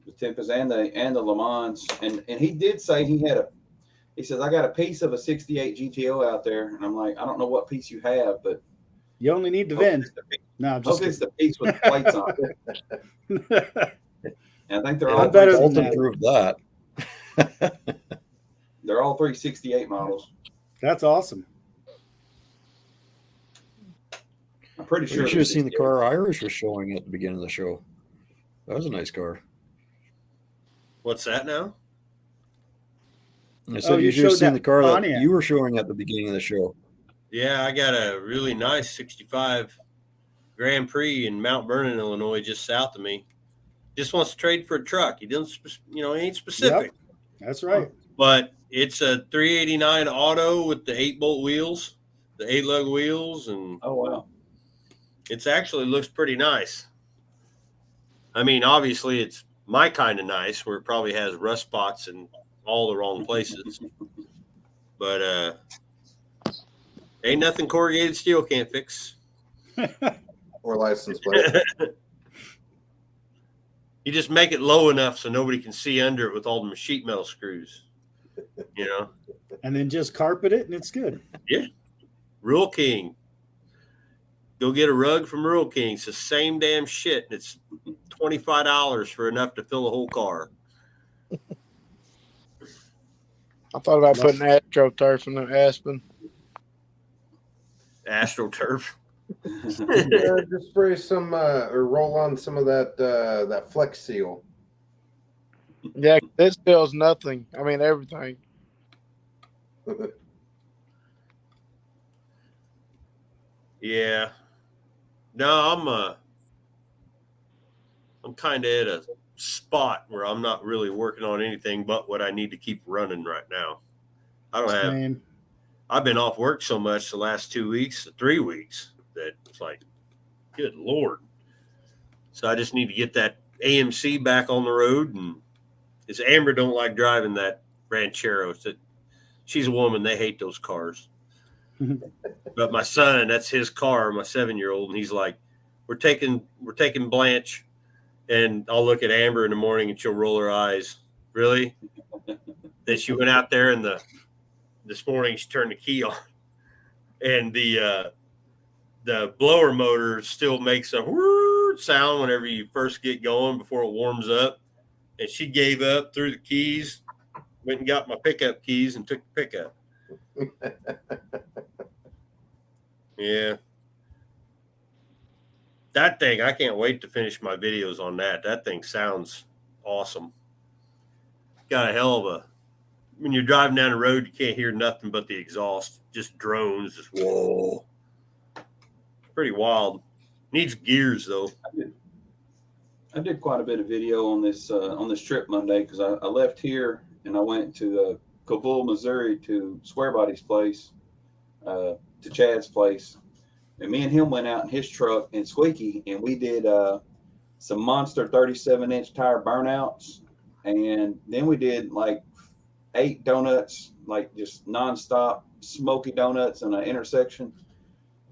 The Tempest and the Le Mans. And he did say he says, I got a piece of a 68 GTO out there. And I'm like, I don't know what piece you have, but You only need the hopefully VIN. it's the piece- No, I'm just hopefully it's the piece with the plates on it. kidding. And I think they're I'm all better than Bolton that. proved that. they're all 368 models. That's awesome. I'm pretty sure. You should they're have seen the 68. car Irish was showing at the beginning of the show. That was a nice car. What's that now? I said you you showed just seen that the car that Pontiac. you were showing at the beginning of the show. Yeah, I got a really nice 65 Grand Prix in Mount Vernon, Illinois, just south of me. Just wants to trade for a truck. He doesn't, he ain't specific. Yep, that's right. But it's a 389 auto with the 8-bolt wheels, the 8-lug wheels, and Oh wow. it's actually looks pretty nice. I mean, obviously it's my kind of nice, where it probably has rust spots in all the wrong places. But ain't nothing corrugated steel can't fix. Or license plate. You just make it low enough so nobody can see under it with all the sheet metal screws. And then just carpet it, and it's good. Yeah. Rural King. Go get a rug from Rural King. It's the same damn shit. And it's $25 for enough to fill a whole car. I thought about putting AstroTurf in the Aspen. AstroTurf. Just spray some or roll on some of that Flex Seal. Yeah, it spills nothing. I mean, everything. Yeah. No, I'm kind of at a spot where I'm not really working on anything but what I need to keep running right now. Same. I've been off work so much the last 2 weeks, 3 weeks, that it's like, good Lord. So I just need to get that AMC back on the road. And it's Amber don't like driving that Ranchero. She's a woman. They hate those cars. But my son, that's his car, my 7-year-old, and he's like, we're taking Blanche, and I'll look at Amber in the morning and she'll roll her eyes. Really? Then she went out there and this morning she turned the key on, and the blower motor still makes a whirr sound whenever you first get going before it warms up. And she gave up, threw the keys, went and got my pickup keys and took the pickup. Yeah. That thing, I can't wait to finish my videos on that. That thing sounds awesome. Got a hell of a, when you're driving down the road, you can't hear nothing but the exhaust, just drones, just whoa. Pretty wild. Needs gears though. I did quite a bit of video on this trip Monday, because I left here and I went to Coville, Missouri, to Square Body's place, to Chad's place, and me and him went out in his truck and Squeaky, and we did some monster 37-inch tire burnouts, and then we did like 8 donuts, like just nonstop smoky donuts in an intersection,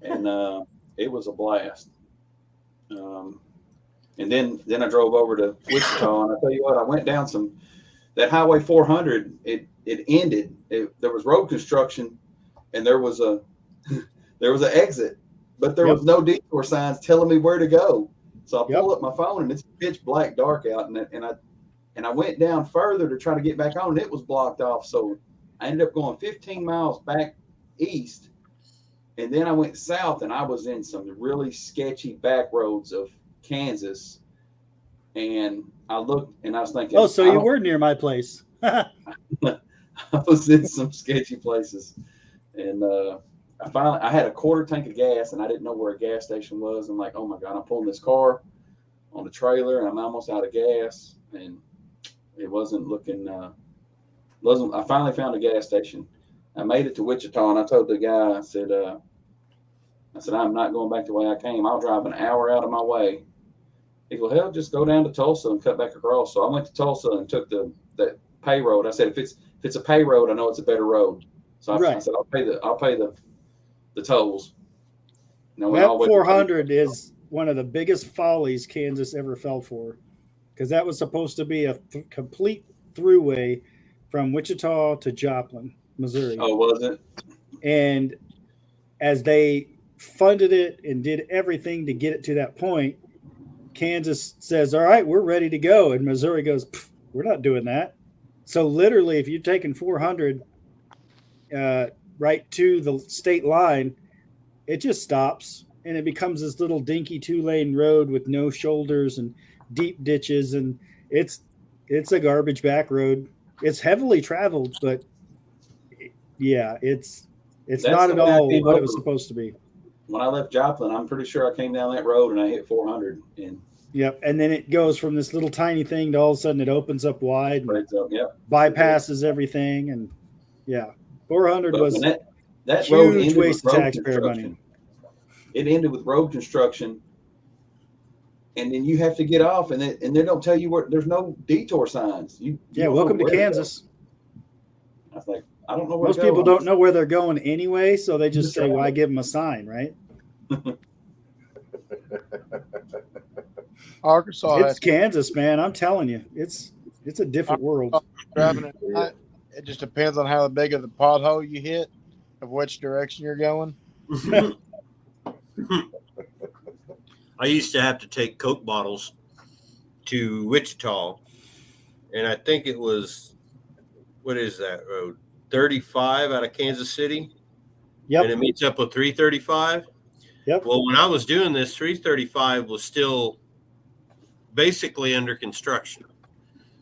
and it was a blast. And then I drove over to Wichita, and I tell you what, I went down that Highway 400. It ended. There was road construction, and there was an exit, but there was no detour signs telling me where to go. So I pull up my phone, and it's pitch black dark out, and I went down further to try to get back on, and it was blocked off. So I ended up going 15 miles back east, and then I went south, and I was in some really sketchy back roads of Kansas, and I looked and I was thinking, oh, so you were near my place. I was in some sketchy places, and I had a quarter tank of gas, and I didn't know where a gas station was. I'm like, oh my God, I'm pulling this car on the trailer, and I'm almost out of gas, and it wasn't looking I finally found a gas station. I made it to Wichita, and I told the guy, I said I'm not going back the way I came. I'll drive an hour out of my way. He goes, hell, just go down to Tulsa and cut back across. So I went to Tulsa and took that pay road. I said, if it's a pay road, I know it's a better road. So I said, I'll pay the tolls. That 400 is one of the biggest follies Kansas ever fell for, because that was supposed to be a complete throughway from Wichita to Joplin, Missouri. Oh, was it? And as they funded it and did everything to get it to that point, Kansas says, all right, we're ready to go. And Missouri goes, we're not doing that. So literally, if you're taking 400 right to the state line, it just stops, and it becomes this little dinky 2-lane road with no shoulders. And deep ditches, and it's a garbage back road. It's heavily traveled, but yeah, it's That's not the at way I all came what it was over. supposed to be. When I left Joplin, I'm pretty sure I came down that road and I hit 400 and Yep, and then it goes from this little tiny thing to all of a sudden it opens up wide and braids up. Yep. bypasses everything, and yeah, 400 But was when that road huge ended waste with of road taxpayer money. construction, it ended with road construction, and then you have to get off, and they don't tell you where. There's no detour signs. You Yeah, don't know welcome to where go. Kansas. I was like, I don't know where Most to go. people don't know where they're going anyway, so they just Just say, drive. "Why give them a sign?" Right? Arkansas It's has Kansas, man. I'm telling you, it's a different world. driving at night. It just depends on how big of the pothole you hit, of which direction you're going. I used to have to take Coke bottles to Wichita, and I think it was, what is that road? 35 out of Kansas City, Yep. and it meets up with 335. Yep. Well, when I was doing this, 335 was still basically under construction.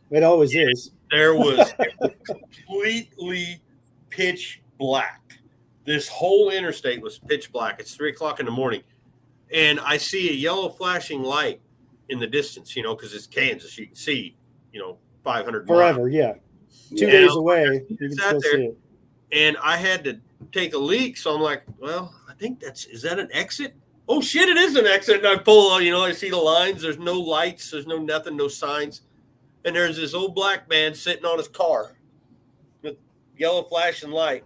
It always is. There was completely pitch black. This whole interstate was pitch black. It's 3:00 in the morning. And I see a yellow flashing light in the distance, because it's Kansas. You can see, 500 Forever, miles. yeah. Two And days I'm away, you can it's still out there. see it. And I had to take a leak. So I'm like, well, I think is that an exit? Oh, shit, it is an exit. And I pull, I see the lines. There's no lights. There's no nothing, no signs. And there's this old black man sitting on his car with yellow flashing light.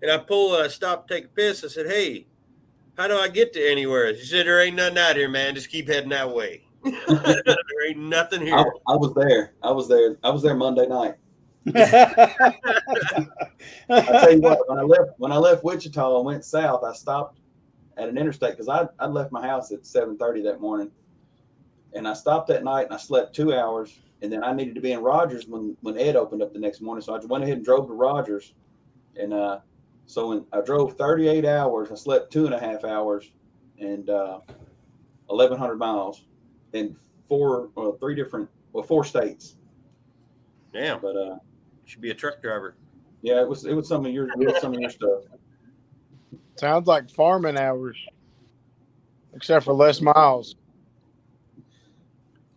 And I stop to take a piss. I said, hey, how do I get to anywhere? He said, there ain't nothing out here, man. Just keep heading that way. There ain't nothing here. I was there. I was there Monday night. I tell you what, when I left Wichita and went south, I stopped at an interstate because I left my house at 7:30 that morning, and I stopped that night and I slept 2 hours, and then I needed to be in Rogers when Ed opened up the nenext morning, so I just went ahead and drove to Rogers, and so when I drove 38 hours, I slept 2.5 hours, and 1,100 miles in four states. Damn. But should be a truck driver. yeah, it was some of your stuff. Sounds like farming hours, except for less miles.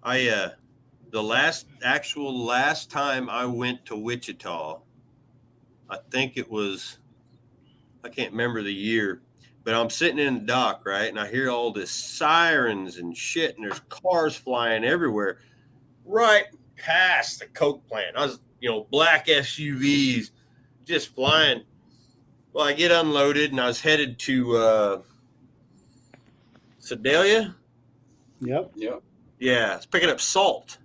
The last time I went to Wichita, I think it was, I can't remember the year, but I'm sitting in the dock, right? And I hear all this sirens and shit, and there's cars flying everywhere, right past the Coke plant. I was, black SUVs just flying. Well, I get unloaded, and I was headed to Sedalia. Yep. Yeah, it's picking up salt.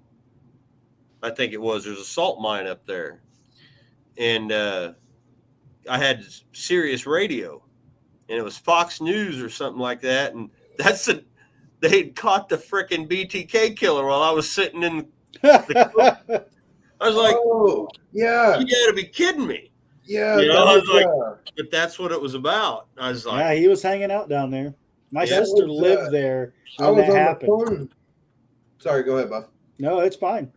I think it was. There's a salt mine up there. And I had Sirius radio, and it was Fox News or something like that. And they'd caught the frickin' BTK killer while I was sitting in the I was like, oh, yeah. You got to be kidding me. Yeah. I was like, but that's what it was about. I was like, yeah, he was hanging out down there. My Yeah. sister was, lived there I when was that on happened. the phone. Sorry, go ahead, Buff. No, it's fine.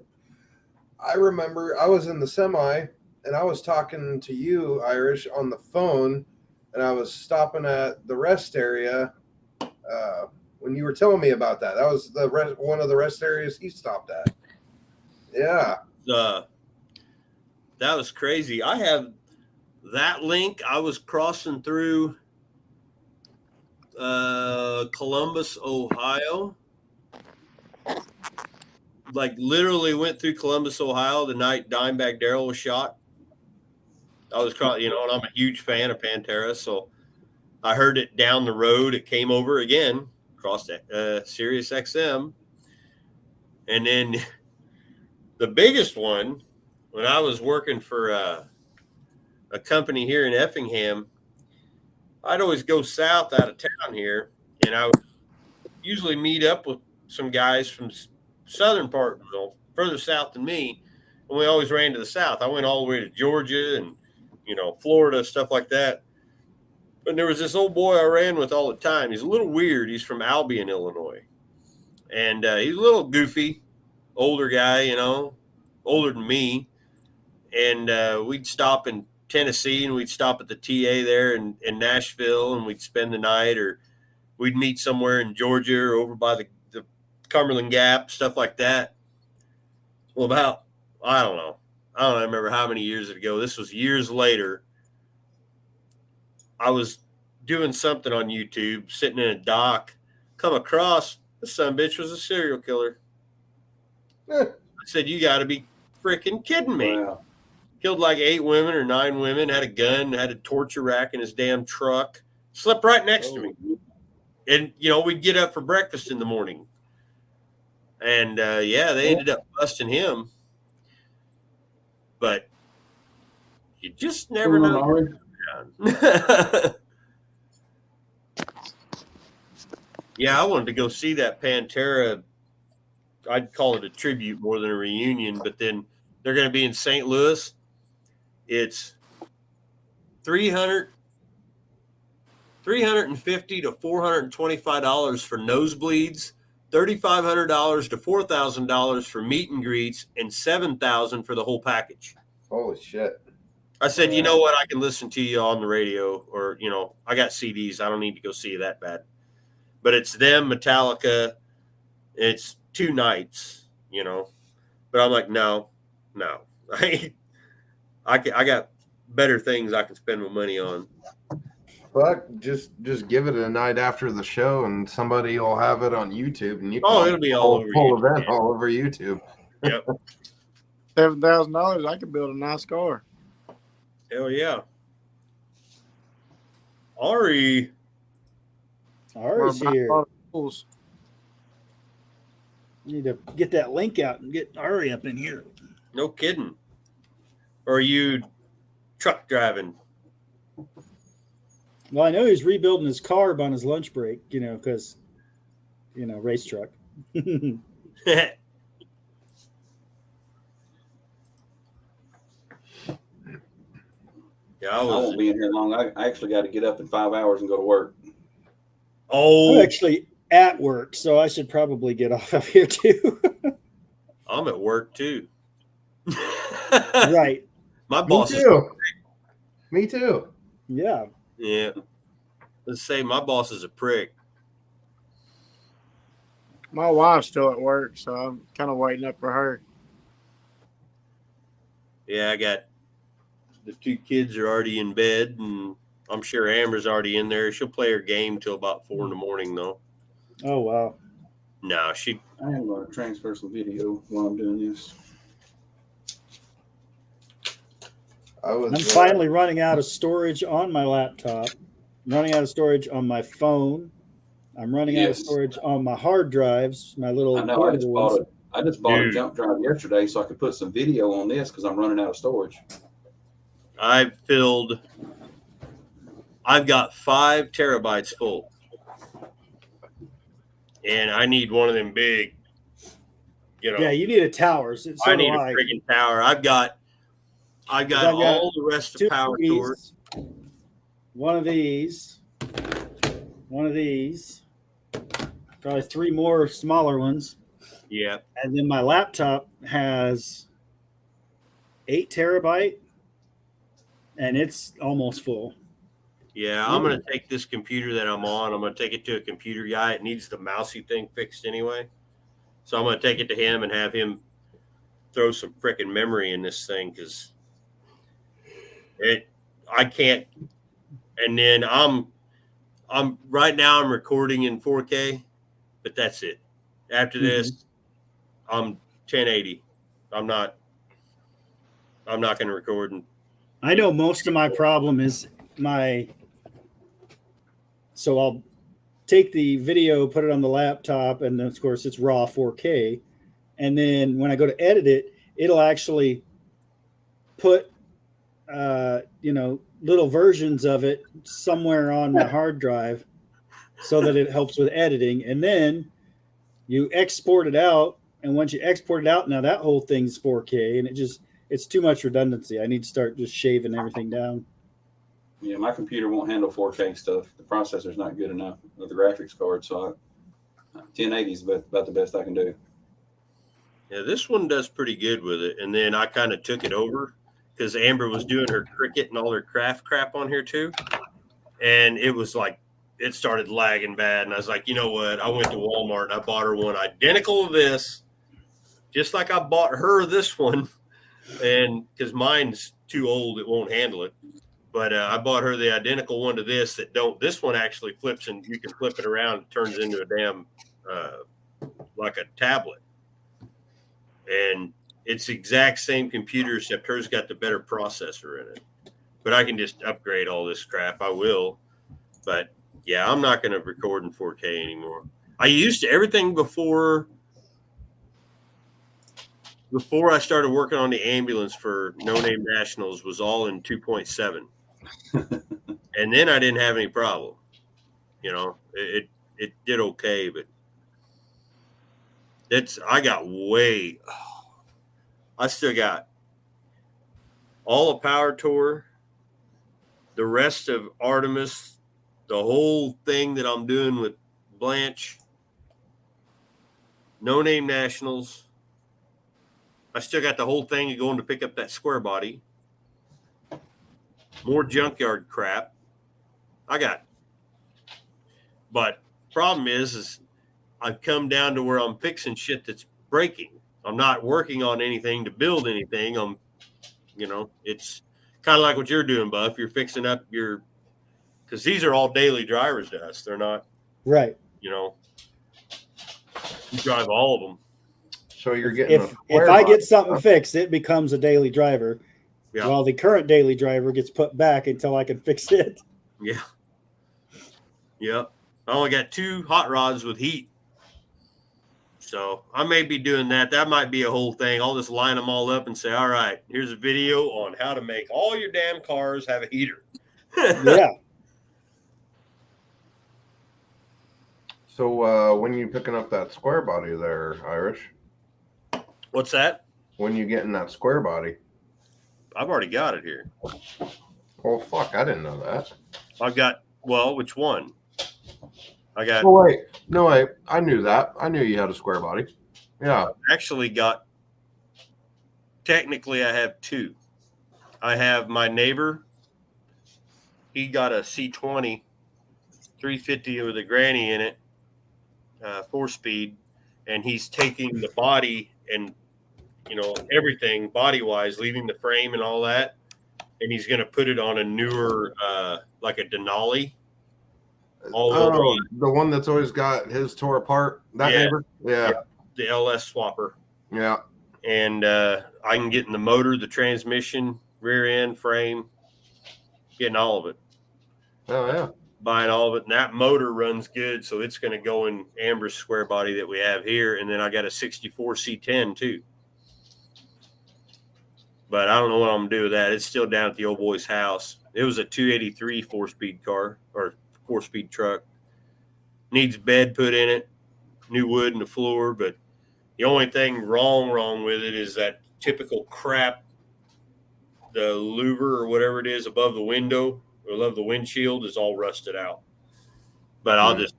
I remember I was in the semi and I was talking to you, Irish, on the phone, and I was stopping at the rest area when you were telling me about that. That was one of the rest areas he stopped at. Yeah. that was crazy. I have that link. I was crossing through Columbus, Ohio. Like literally went through Columbus, Ohio the night Dimebag Darrell was shot. I was, and I'm a huge fan of Pantera, so I heard it down the road. It came over again, crossed Sirius XM, and then the biggest one when I was working for a company here in Effingham. I'd always go south out of town here, and I would usually meet up with some guys from southern part, further south than me, and we always ran to the south. I went all the way to Georgia and Florida, stuff like that. But there was this old boy I ran with all the time. He's a little weird. He's from Albion, Illinois, and he's a little goofy, older guy, you know, older than me. And we'd stop in Tennessee and we'd stop at the TA there in Nashville and we'd spend the night, or we'd meet somewhere in Georgia or over by the Cumberland Gap, stuff like that. Well, I don't remember how many years ago. This was years later. I was doing something on YouTube, sitting in a dock, come across this son of a bitch was a serial killer. I said, you got to be freaking kidding me. Wow. Killed like 8 women or 9 women, had a gun, had a torture rack in his damn truck, slept right next to me. And, you know, we'd get up for breakfast in the morning. And, they ended up busting him. But you just never know. Yeah, I wanted to go see that Pantera. I'd call it a tribute more than a reunion, but then they're going to be in St. Louis. It's $350 to $425 for nosebleeds, $3,500 to $4,000 for meet and greets, and $7,000 for the whole package. Holy shit. I said, you know what? I can listen to you on the radio, or, you know, I got CDs. I don't need to go see you that bad. But it's them, Metallica. It's 2 nights, you know. But I'm like, no. I got better things I can spend my money on. Fuck, just give it a night after the show, and somebody will have it on YouTube, and it'll be all over full YouTube. event all over YouTube. Yep. $7,000, I could build a nice car. Hell yeah. Ari's here. Tools. You need to get that link out and get Ari up in here. No kidding. Or are you truck driving? Well, I know he's rebuilding his carb on his lunch break, you know, because, you know, race truck. I won't be in here long. I actually got to get up in 5 hours and go to work. I'm actually at work, so I should probably get off of here too. I'm at work too. Right. My boss Me too. Yeah. Yeah. Let's say my boss is a prick. My wife's still at work, so I'm kind of waiting up for her. Yeah, I got the 2 kids are already in bed, and I'm sure Amber's already in there. She'll play her game till about 4 in, though. Oh, wow. No, I am going to transfer some video while I'm doing this. I'm finally running out of storage on my laptop. I'm running out of storage on my phone. I'm running out of storage on my hard drives, my little portable ones. I just bought a jump drive yesterday so I could put some video on this because I'm running out of storage. I've got 5 terabytes full. And I need one of them big, you know. Yeah, you need a tower. So I need a freaking tower. I've got all the rest of Power Tours. One of these, probably 3 more smaller ones. Yeah. And then my laptop has 8 terabyte, and it's almost full. Yeah, I'm going to take this computer that I'm on. I'm going to take it to a computer guy. It needs the mousy thing fixed anyway. So I'm going to take it to him and have him throw some freaking memory in this thing because I can't. And then I'm right now I'm recording in 4K, but that's it. After this, I'm 1080. I'm not going to record. I know most of my problem is so I'll take the video, put it on the laptop, and then of course it's raw 4K. And then when I go to edit it, it'll actually put, little versions of it somewhere on my hard drive so that it helps with editing. And then you export it out. And once you export it out, now that whole thing's 4K, and it's too much redundancy. I need to start just shaving everything down. Yeah, my computer won't handle 4K stuff. The processor's not good enough with the graphics card, so 1080 is about the best I can do. Yeah, this one does pretty good with it. And then I kind of took it over because Amber was doing her cricket and all her craft crap on here too. And it was like, it started lagging bad. And I was like, you know what? I went to Walmart and I bought her one identical to this, just like I bought her this one. And because mine's too old, it won't handle it. But I bought her the identical one to this that don't. This one actually flips and you can flip it around. It turns into a damn like a tablet. And it's the exact same computer, except hers got the better processor in it. But I can just upgrade all this crap. I will. But yeah, I'm not going to record in 4K anymore. I used to everything before I started working on the ambulance for No Name Nationals was all in 2.7. And then I didn't have any problem. You know, it did okay, but I still got all of Power Tour, the rest of Artemis, the whole thing that I'm doing with Blanche, No Name Nationals. I still got the whole thing of going to pick up that square body. More junkyard crap. But problem is I've come down to where I'm fixing shit that's breaking. I'm not working on anything to build anything. It's kind of like what you're doing, Buff. You're fixing up because these are all daily drivers to us. They're not, right. You drive all of them. So you're getting if I get something fixed, it becomes a daily driver. Yeah. While the current daily driver gets put back until I can fix it. Yeah. Yep. I only got 2 hot rods with heat. So I may be doing that. That might be a whole thing. I'll just line them all up and say, all right, here's a video on how to make all your damn cars have a heater. Yeah. So when you picking up that square body there, Irish? What's that? When you getting that square body? I've already got it here. Oh, fuck. I didn't know that. Which one? I got. Oh, wait. No, wait. I knew that. I knew you had a square body. Yeah. Actually technically I have 2. I have my neighbor. He got a C20 350 with a granny in it, 4-speed, and he's taking the body and everything body-wise, leaving the frame and all that, and he's going to put it on a newer, like a Denali. The one that's always got his tore apart. That neighbor? Yeah. The LS swapper. Yeah. And I can get in the motor, the transmission, rear end, frame, getting all of it. Oh, yeah. Buying all of it. And that motor runs good, so it's going to go in Amber's square body that we have here. And then I got a 64 C10 too. But I don't know what I'm going to do with that. It's still down at the old boy's house. It was a 283 4-speed car or 4-speed truck. Needs bed put in it, new wood in the floor. But the only thing wrong with it is that typical crap, the louver or whatever it is above the window or above the windshield is all rusted out. But I'll just,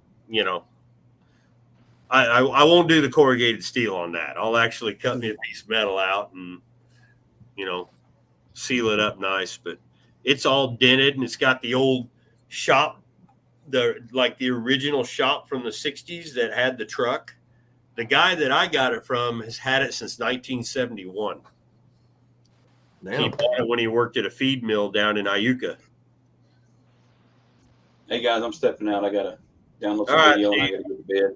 I won't do the corrugated steel on that. I'll actually cut me a piece of metal out and seal it up nice, but it's all dented and it's got the old shop, the original shop from the 60s that had the truck. The guy that I got it from has had it since 1971. Damn. He bought it when he worked at a feed mill down in Iuka. Hey guys, I'm stepping out. I gotta download some video and I gotta go to bed.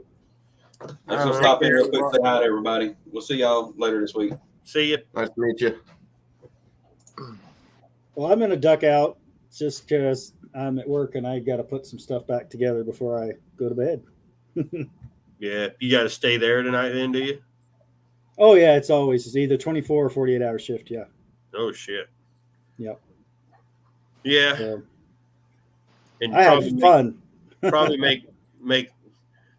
Let's just stop in real quick. Say hi to everybody. We'll see y'all later this week. See you. Nice to meet you. Well, I'm going to duck out just because I'm at work and I got to put some stuff back together before I go to bed. Yeah, you got to stay there tonight then, do you? Oh, yeah, it's either 24 or 48-hour shift, yeah. Oh, shit. Yep. Yeah. So, and I have fun. Probably make.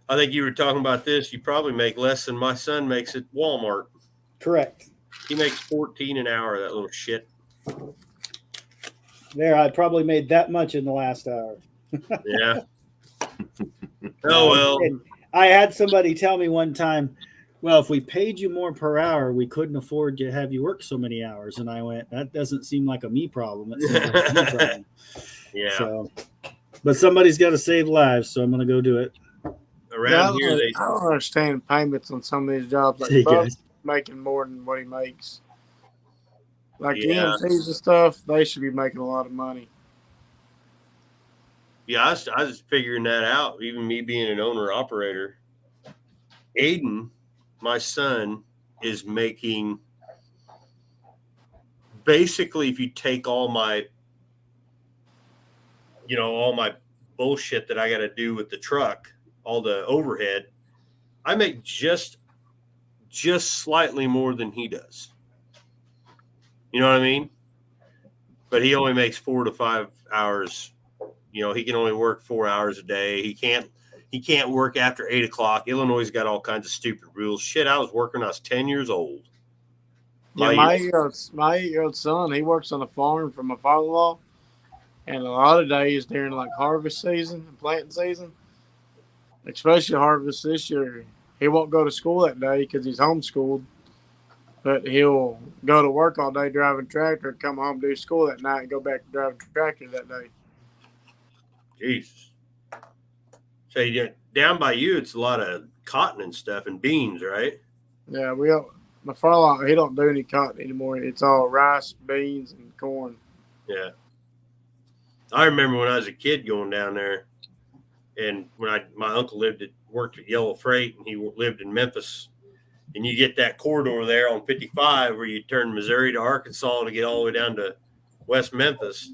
I think you were talking about this. You probably make less than my son makes at Walmart. Correct. He makes $14 an hour, that little shit. There, I probably made that much in the last hour. Yeah. Oh, well. I had somebody tell me one time, well, if we paid you more per hour, we couldn't afford to have you work so many hours. And I went, that doesn't seem like a me problem. It seems like a you problem. Yeah. So, but somebody's got to save lives, so I'm going to go do it. Around here, they I don't understand payments on some of these jobs. Like Hey, Buck guys. making more than what he makes. Like Yeah. EMTs and stuff, they should be making a lot of money. Yeah, I was figuring that out. Even me being an owner operator, Aiden, my son, is making basically, if you take all my bullshit that I got to do with the truck, all the overhead, I make just slightly more than he does. You know what I mean? But he only makes 4 to 5 hours. You know, he can only work 4 hours a day. He can't work after 8 o'clock. Illinois' got all kinds of stupid rules. Shit, I was working when I was 10 years old. Yeah, my 8-year-old son, he works on a farm for my father-in-law, and a lot of days during like harvest season and planting season, especially harvest this year, he won't go to school that day because he's homeschooled. But he'll go to work all day driving tractor, come home, do school that night, and go back to driving tractor that day. Jesus. So down by you, it's a lot of cotton and stuff and beans, right? Yeah, my father-in-law, he don't do any cotton anymore. It's all rice, beans, and corn. Yeah. I remember when I was a kid going down there, and when my uncle worked at Yellow Freight, and he lived in Memphis, and you get that corridor there on 55 where you turn Missouri to Arkansas to get all the way down to West Memphis.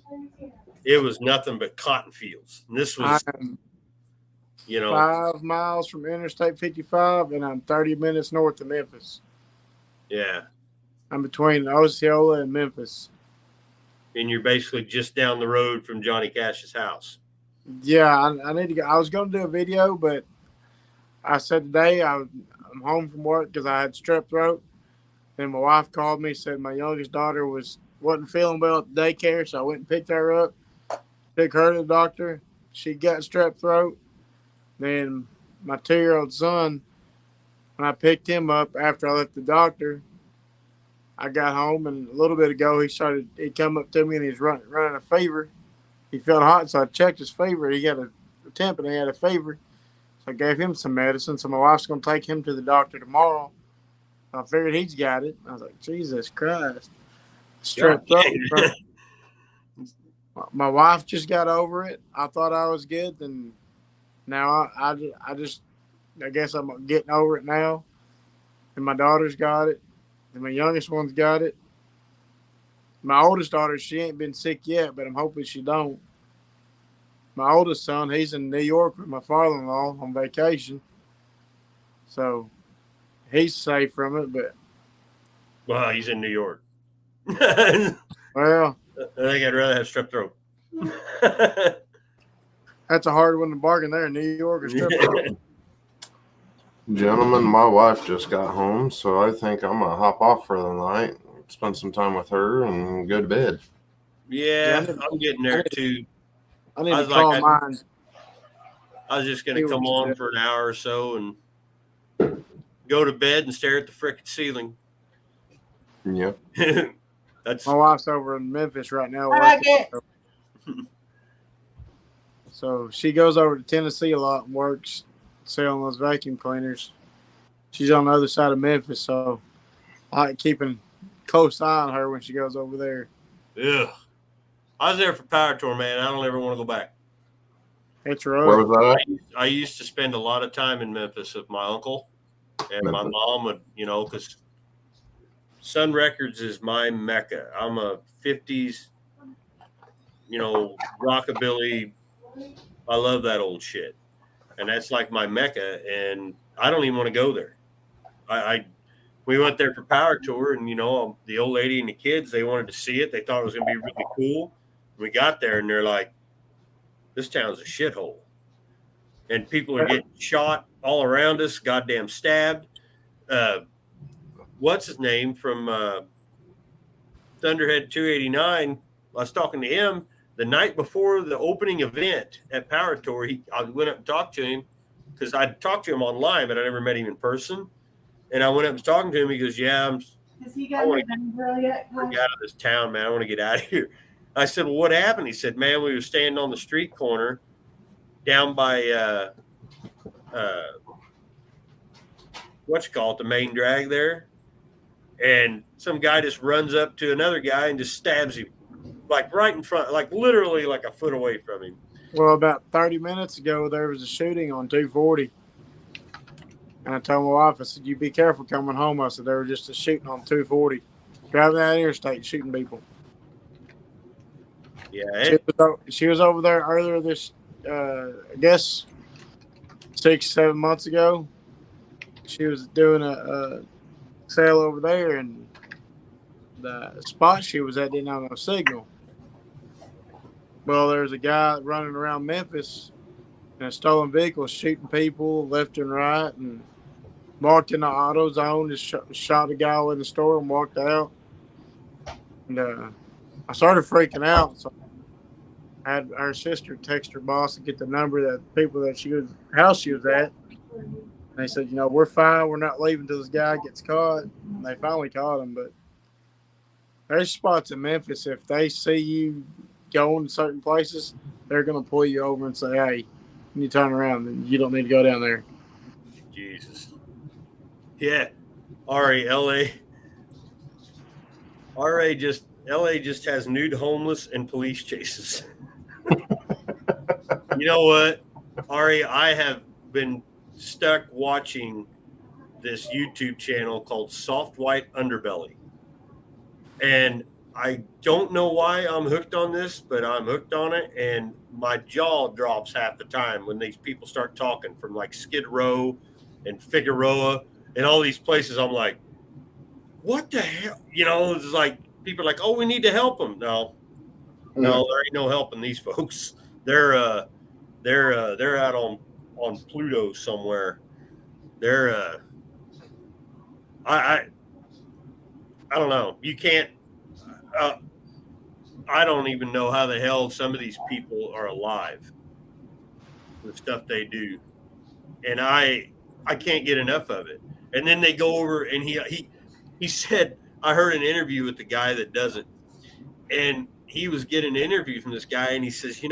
It was nothing but cotton fields. And this was, I'm 5 miles from Interstate 55, and I'm 30 minutes north of Memphis. Yeah. I'm between Osceola and Memphis. And you're basically just down the road from Johnny Cash's house. Yeah, I need to go. I was going to do a video, but I said today I'm home from work because I had strep throat. Then my wife called me, said my youngest daughter wasn't feeling well at the daycare, so I went and picked her up, took her to the doctor. She got strep throat. Then my 2-year-old son, when I picked him up after I left the doctor, I got home, and a little bit ago he come up to me and he's running a fever. He felt hot, so I checked his fever. He got a temp and he had a fever. So I gave him some medicine. So my wife's going to take him to the doctor tomorrow. I figured he's got it. I was like, Jesus Christ. Strep throat. My wife just got over it. I thought I was good, and now I guess I'm getting over it now. And my daughter's got it, and my youngest one's got it. My oldest daughter, she ain't been sick yet, but I'm hoping she don't. My oldest son, he's in New York with my father-in-law on vacation, so he's safe from it. But Well, he's in New York. well, I think I'd rather have strep throat. that's a hard one to bargain there in New York. Or strep throat. Gentlemen, my wife just got home, so I think I'm going to hop off for the night, spend some time with her, and go to bed. Yeah, I'm getting there too. I need to call mine. I was just going to come on for an hour or so and go to bed and stare at the frickin' ceiling. Yeah. That's my wife's over in Memphis right now. So she goes over to Tennessee a lot and works selling those vacuum cleaners. She's on the other side of Memphis, so I like keeping close eye on her when she goes over there. Yeah. I was there for Power Tour, man. I don't ever want to go back. It's rough. Where was that? I used to spend a lot of time in Memphis with my uncle, and my mom would, because Sun Records is my mecca. I'm a 50s, rockabilly. I love that old shit. And that's like my mecca, and I don't even want to go there. We went there for Power Tour, and, the old lady and the kids, they wanted to see it. They thought it was going to be really cool. We got there, and they're like, this town's a shithole. And people are getting shot all around us, goddamn stabbed. What's his name from Thunderhead 289? I was talking to him the night before the opening event at Power Tour. I went up and talked to him because I'd talked to him online, but I never met him in person. And I went up and talking to him. He goes, "Yeah, Has he I got wanna your grill yet? get out of this town, man. I want to get out of here." I said, "Well, what happened?" He said, "Man, we were standing on the street corner down by the main drag there, and some guy just runs up to another guy and just stabs him, like right in front, like literally like a foot away from him." Well, about 30 minutes ago, there was a shooting on 240. And I told my wife, I said, "You be careful coming home." I said, "There was just a shooting on 240. Driving down the interstate, shooting people." Yeah, She was over there earlier this, I guess, 6-7 months ago. She was doing a sale over there, and the spot she was at didn't have no signal. Well, there's a guy running around Memphis in a stolen vehicle, shooting people left and right, and walked in the auto zone, just shot a guy in the store and walked out. And I started freaking out, so I had her sister text her boss and get the number that the people that house she was at. And they said, "We're fine. We're not leaving till this guy gets caught." And they finally caught him. But there's spots in Memphis, if they see you going to certain places, they're going to pull you over and say, "Hey, when you turn around, then you don't need to go down there." Jesus. Yeah. Ari, LA just has nude homeless and police chases. You know what, Ari, I have been stuck watching this YouTube channel called Soft White Underbelly. And I don't know why I'm hooked on this, but I'm hooked on it. And my jaw drops half the time when these people start talking from like Skid Row and Figueroa and all these places. I'm like, what the hell? It's like people are like, "Oh, we need to help them." No, there ain't no helping these folks. They're out on Pluto somewhere. They're I don't know. You can't. I don't even know how the hell some of these people are alive. The stuff they do, and I can't get enough of it. And then they go over and he said, I heard an interview with the guy that does it, and he was getting an interview from this guy, and he says,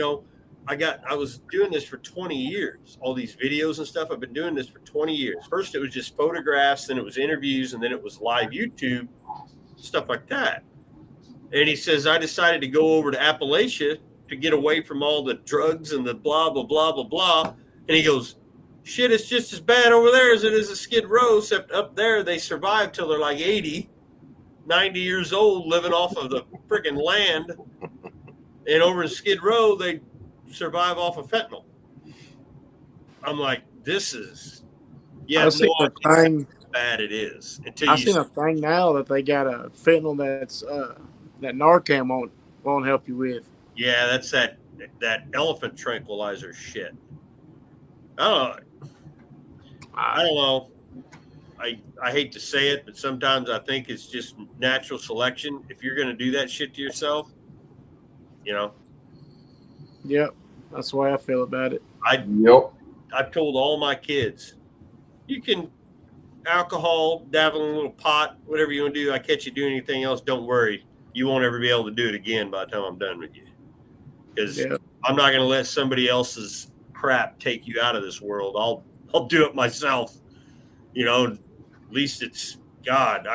I was doing this for 20 years, all these videos and stuff. I've been doing this for 20 years. First, it was just photographs, then it was interviews, and then it was live YouTube, stuff like that. And he says, I decided to go over to Appalachia to get away from all the drugs and the blah, blah, blah, blah, blah. And he goes, shit, it's just as bad over there as it is at Skid Row, except up there they survive till they're like 80, 90 years old, living off of the freaking land. And over in Skid Row, they survive off of fentanyl. I'm like, this is, I've seen no a thing, how bad it is. I've seen a thing now that they got a fentanyl that's that Narcan won't help you with. Yeah, that's that elephant tranquilizer shit. I don't know. I hate to say it, but sometimes I think it's just natural selection. If you're going to do that shit to yourself, Yep, that's the way I feel about it. I've told all my kids, you can alcohol, dabble in a little pot, whatever you want to do. I catch you doing anything else, don't worry. You won't ever be able to do it again by the time I'm done with you. Because I'm not going to let somebody else's crap take you out of this world. I'll do it myself. At least it's God.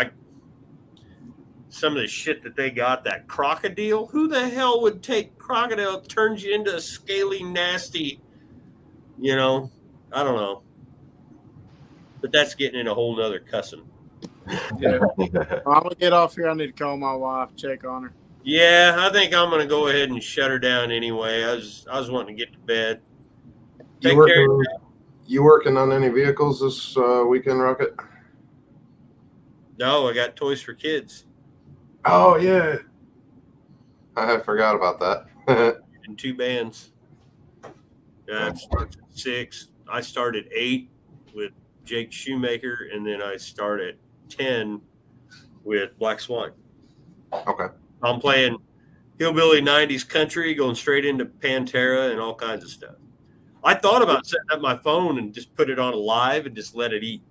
Some of the shit that they got, that crocodile. Who the hell would take crocodile? It turns you into a scaly, nasty. I don't know. But that's getting in a whole nother cussing. Yeah. I'm gonna get off here. I need to call my wife, check on her. Yeah, I think I'm gonna go ahead and shut her down anyway. I was wanting to get to bed. You working on any vehicles this weekend, Rocket? No, I got Toys for Kids. Oh yeah, I had forgot about that. In 2 bands. Yeah, 6. I started 8 with Jake Shoemaker, and then I started 10 with Black Swan. Okay. I'm playing hillbilly 90s country, going straight into Pantera and all kinds of stuff. I thought about setting up my phone and just put it on a live and just let it eat.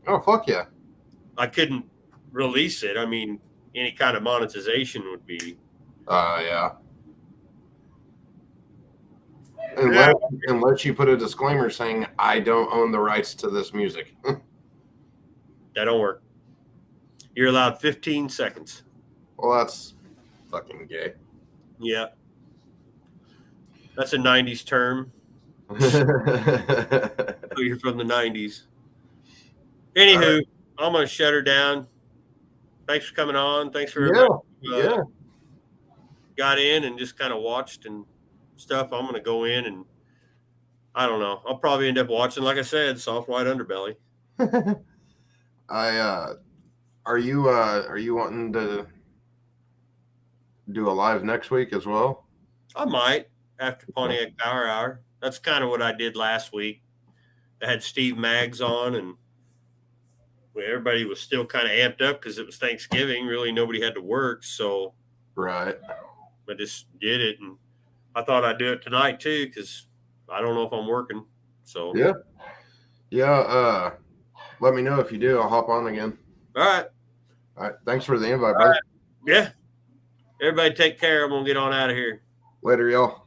Oh, fuck yeah. I couldn't release it. I mean, any kind of monetization would be. Yeah. Unless you put a disclaimer saying, I don't own the rights to this music. That don't work. You're allowed 15 seconds. Well, that's fucking gay. Yeah. That's a 90s term. You're from the 90s. Anywho, I'm going to shut her down. Thanks for coming on. Thanks for everybody got in and just kind of watched and stuff. I'm going to go in and I don't know. I'll probably end up watching, like I said, Soft White Underbelly. Are you wanting to do a live next week as well? I might after Pontiac Power Hour. That's kind of what I did last week. I had Steve Maggs on, and everybody was still kind of amped up because it was Thanksgiving. Really, nobody had to work, so right. I just did it, and I thought I'd do it tonight too because I don't know if I'm working. So yeah. Let me know if you do. I'll hop on again. All right. Thanks for the invite, buddy. Yeah. Everybody take care. I'm gonna get on out of here. Later, y'all.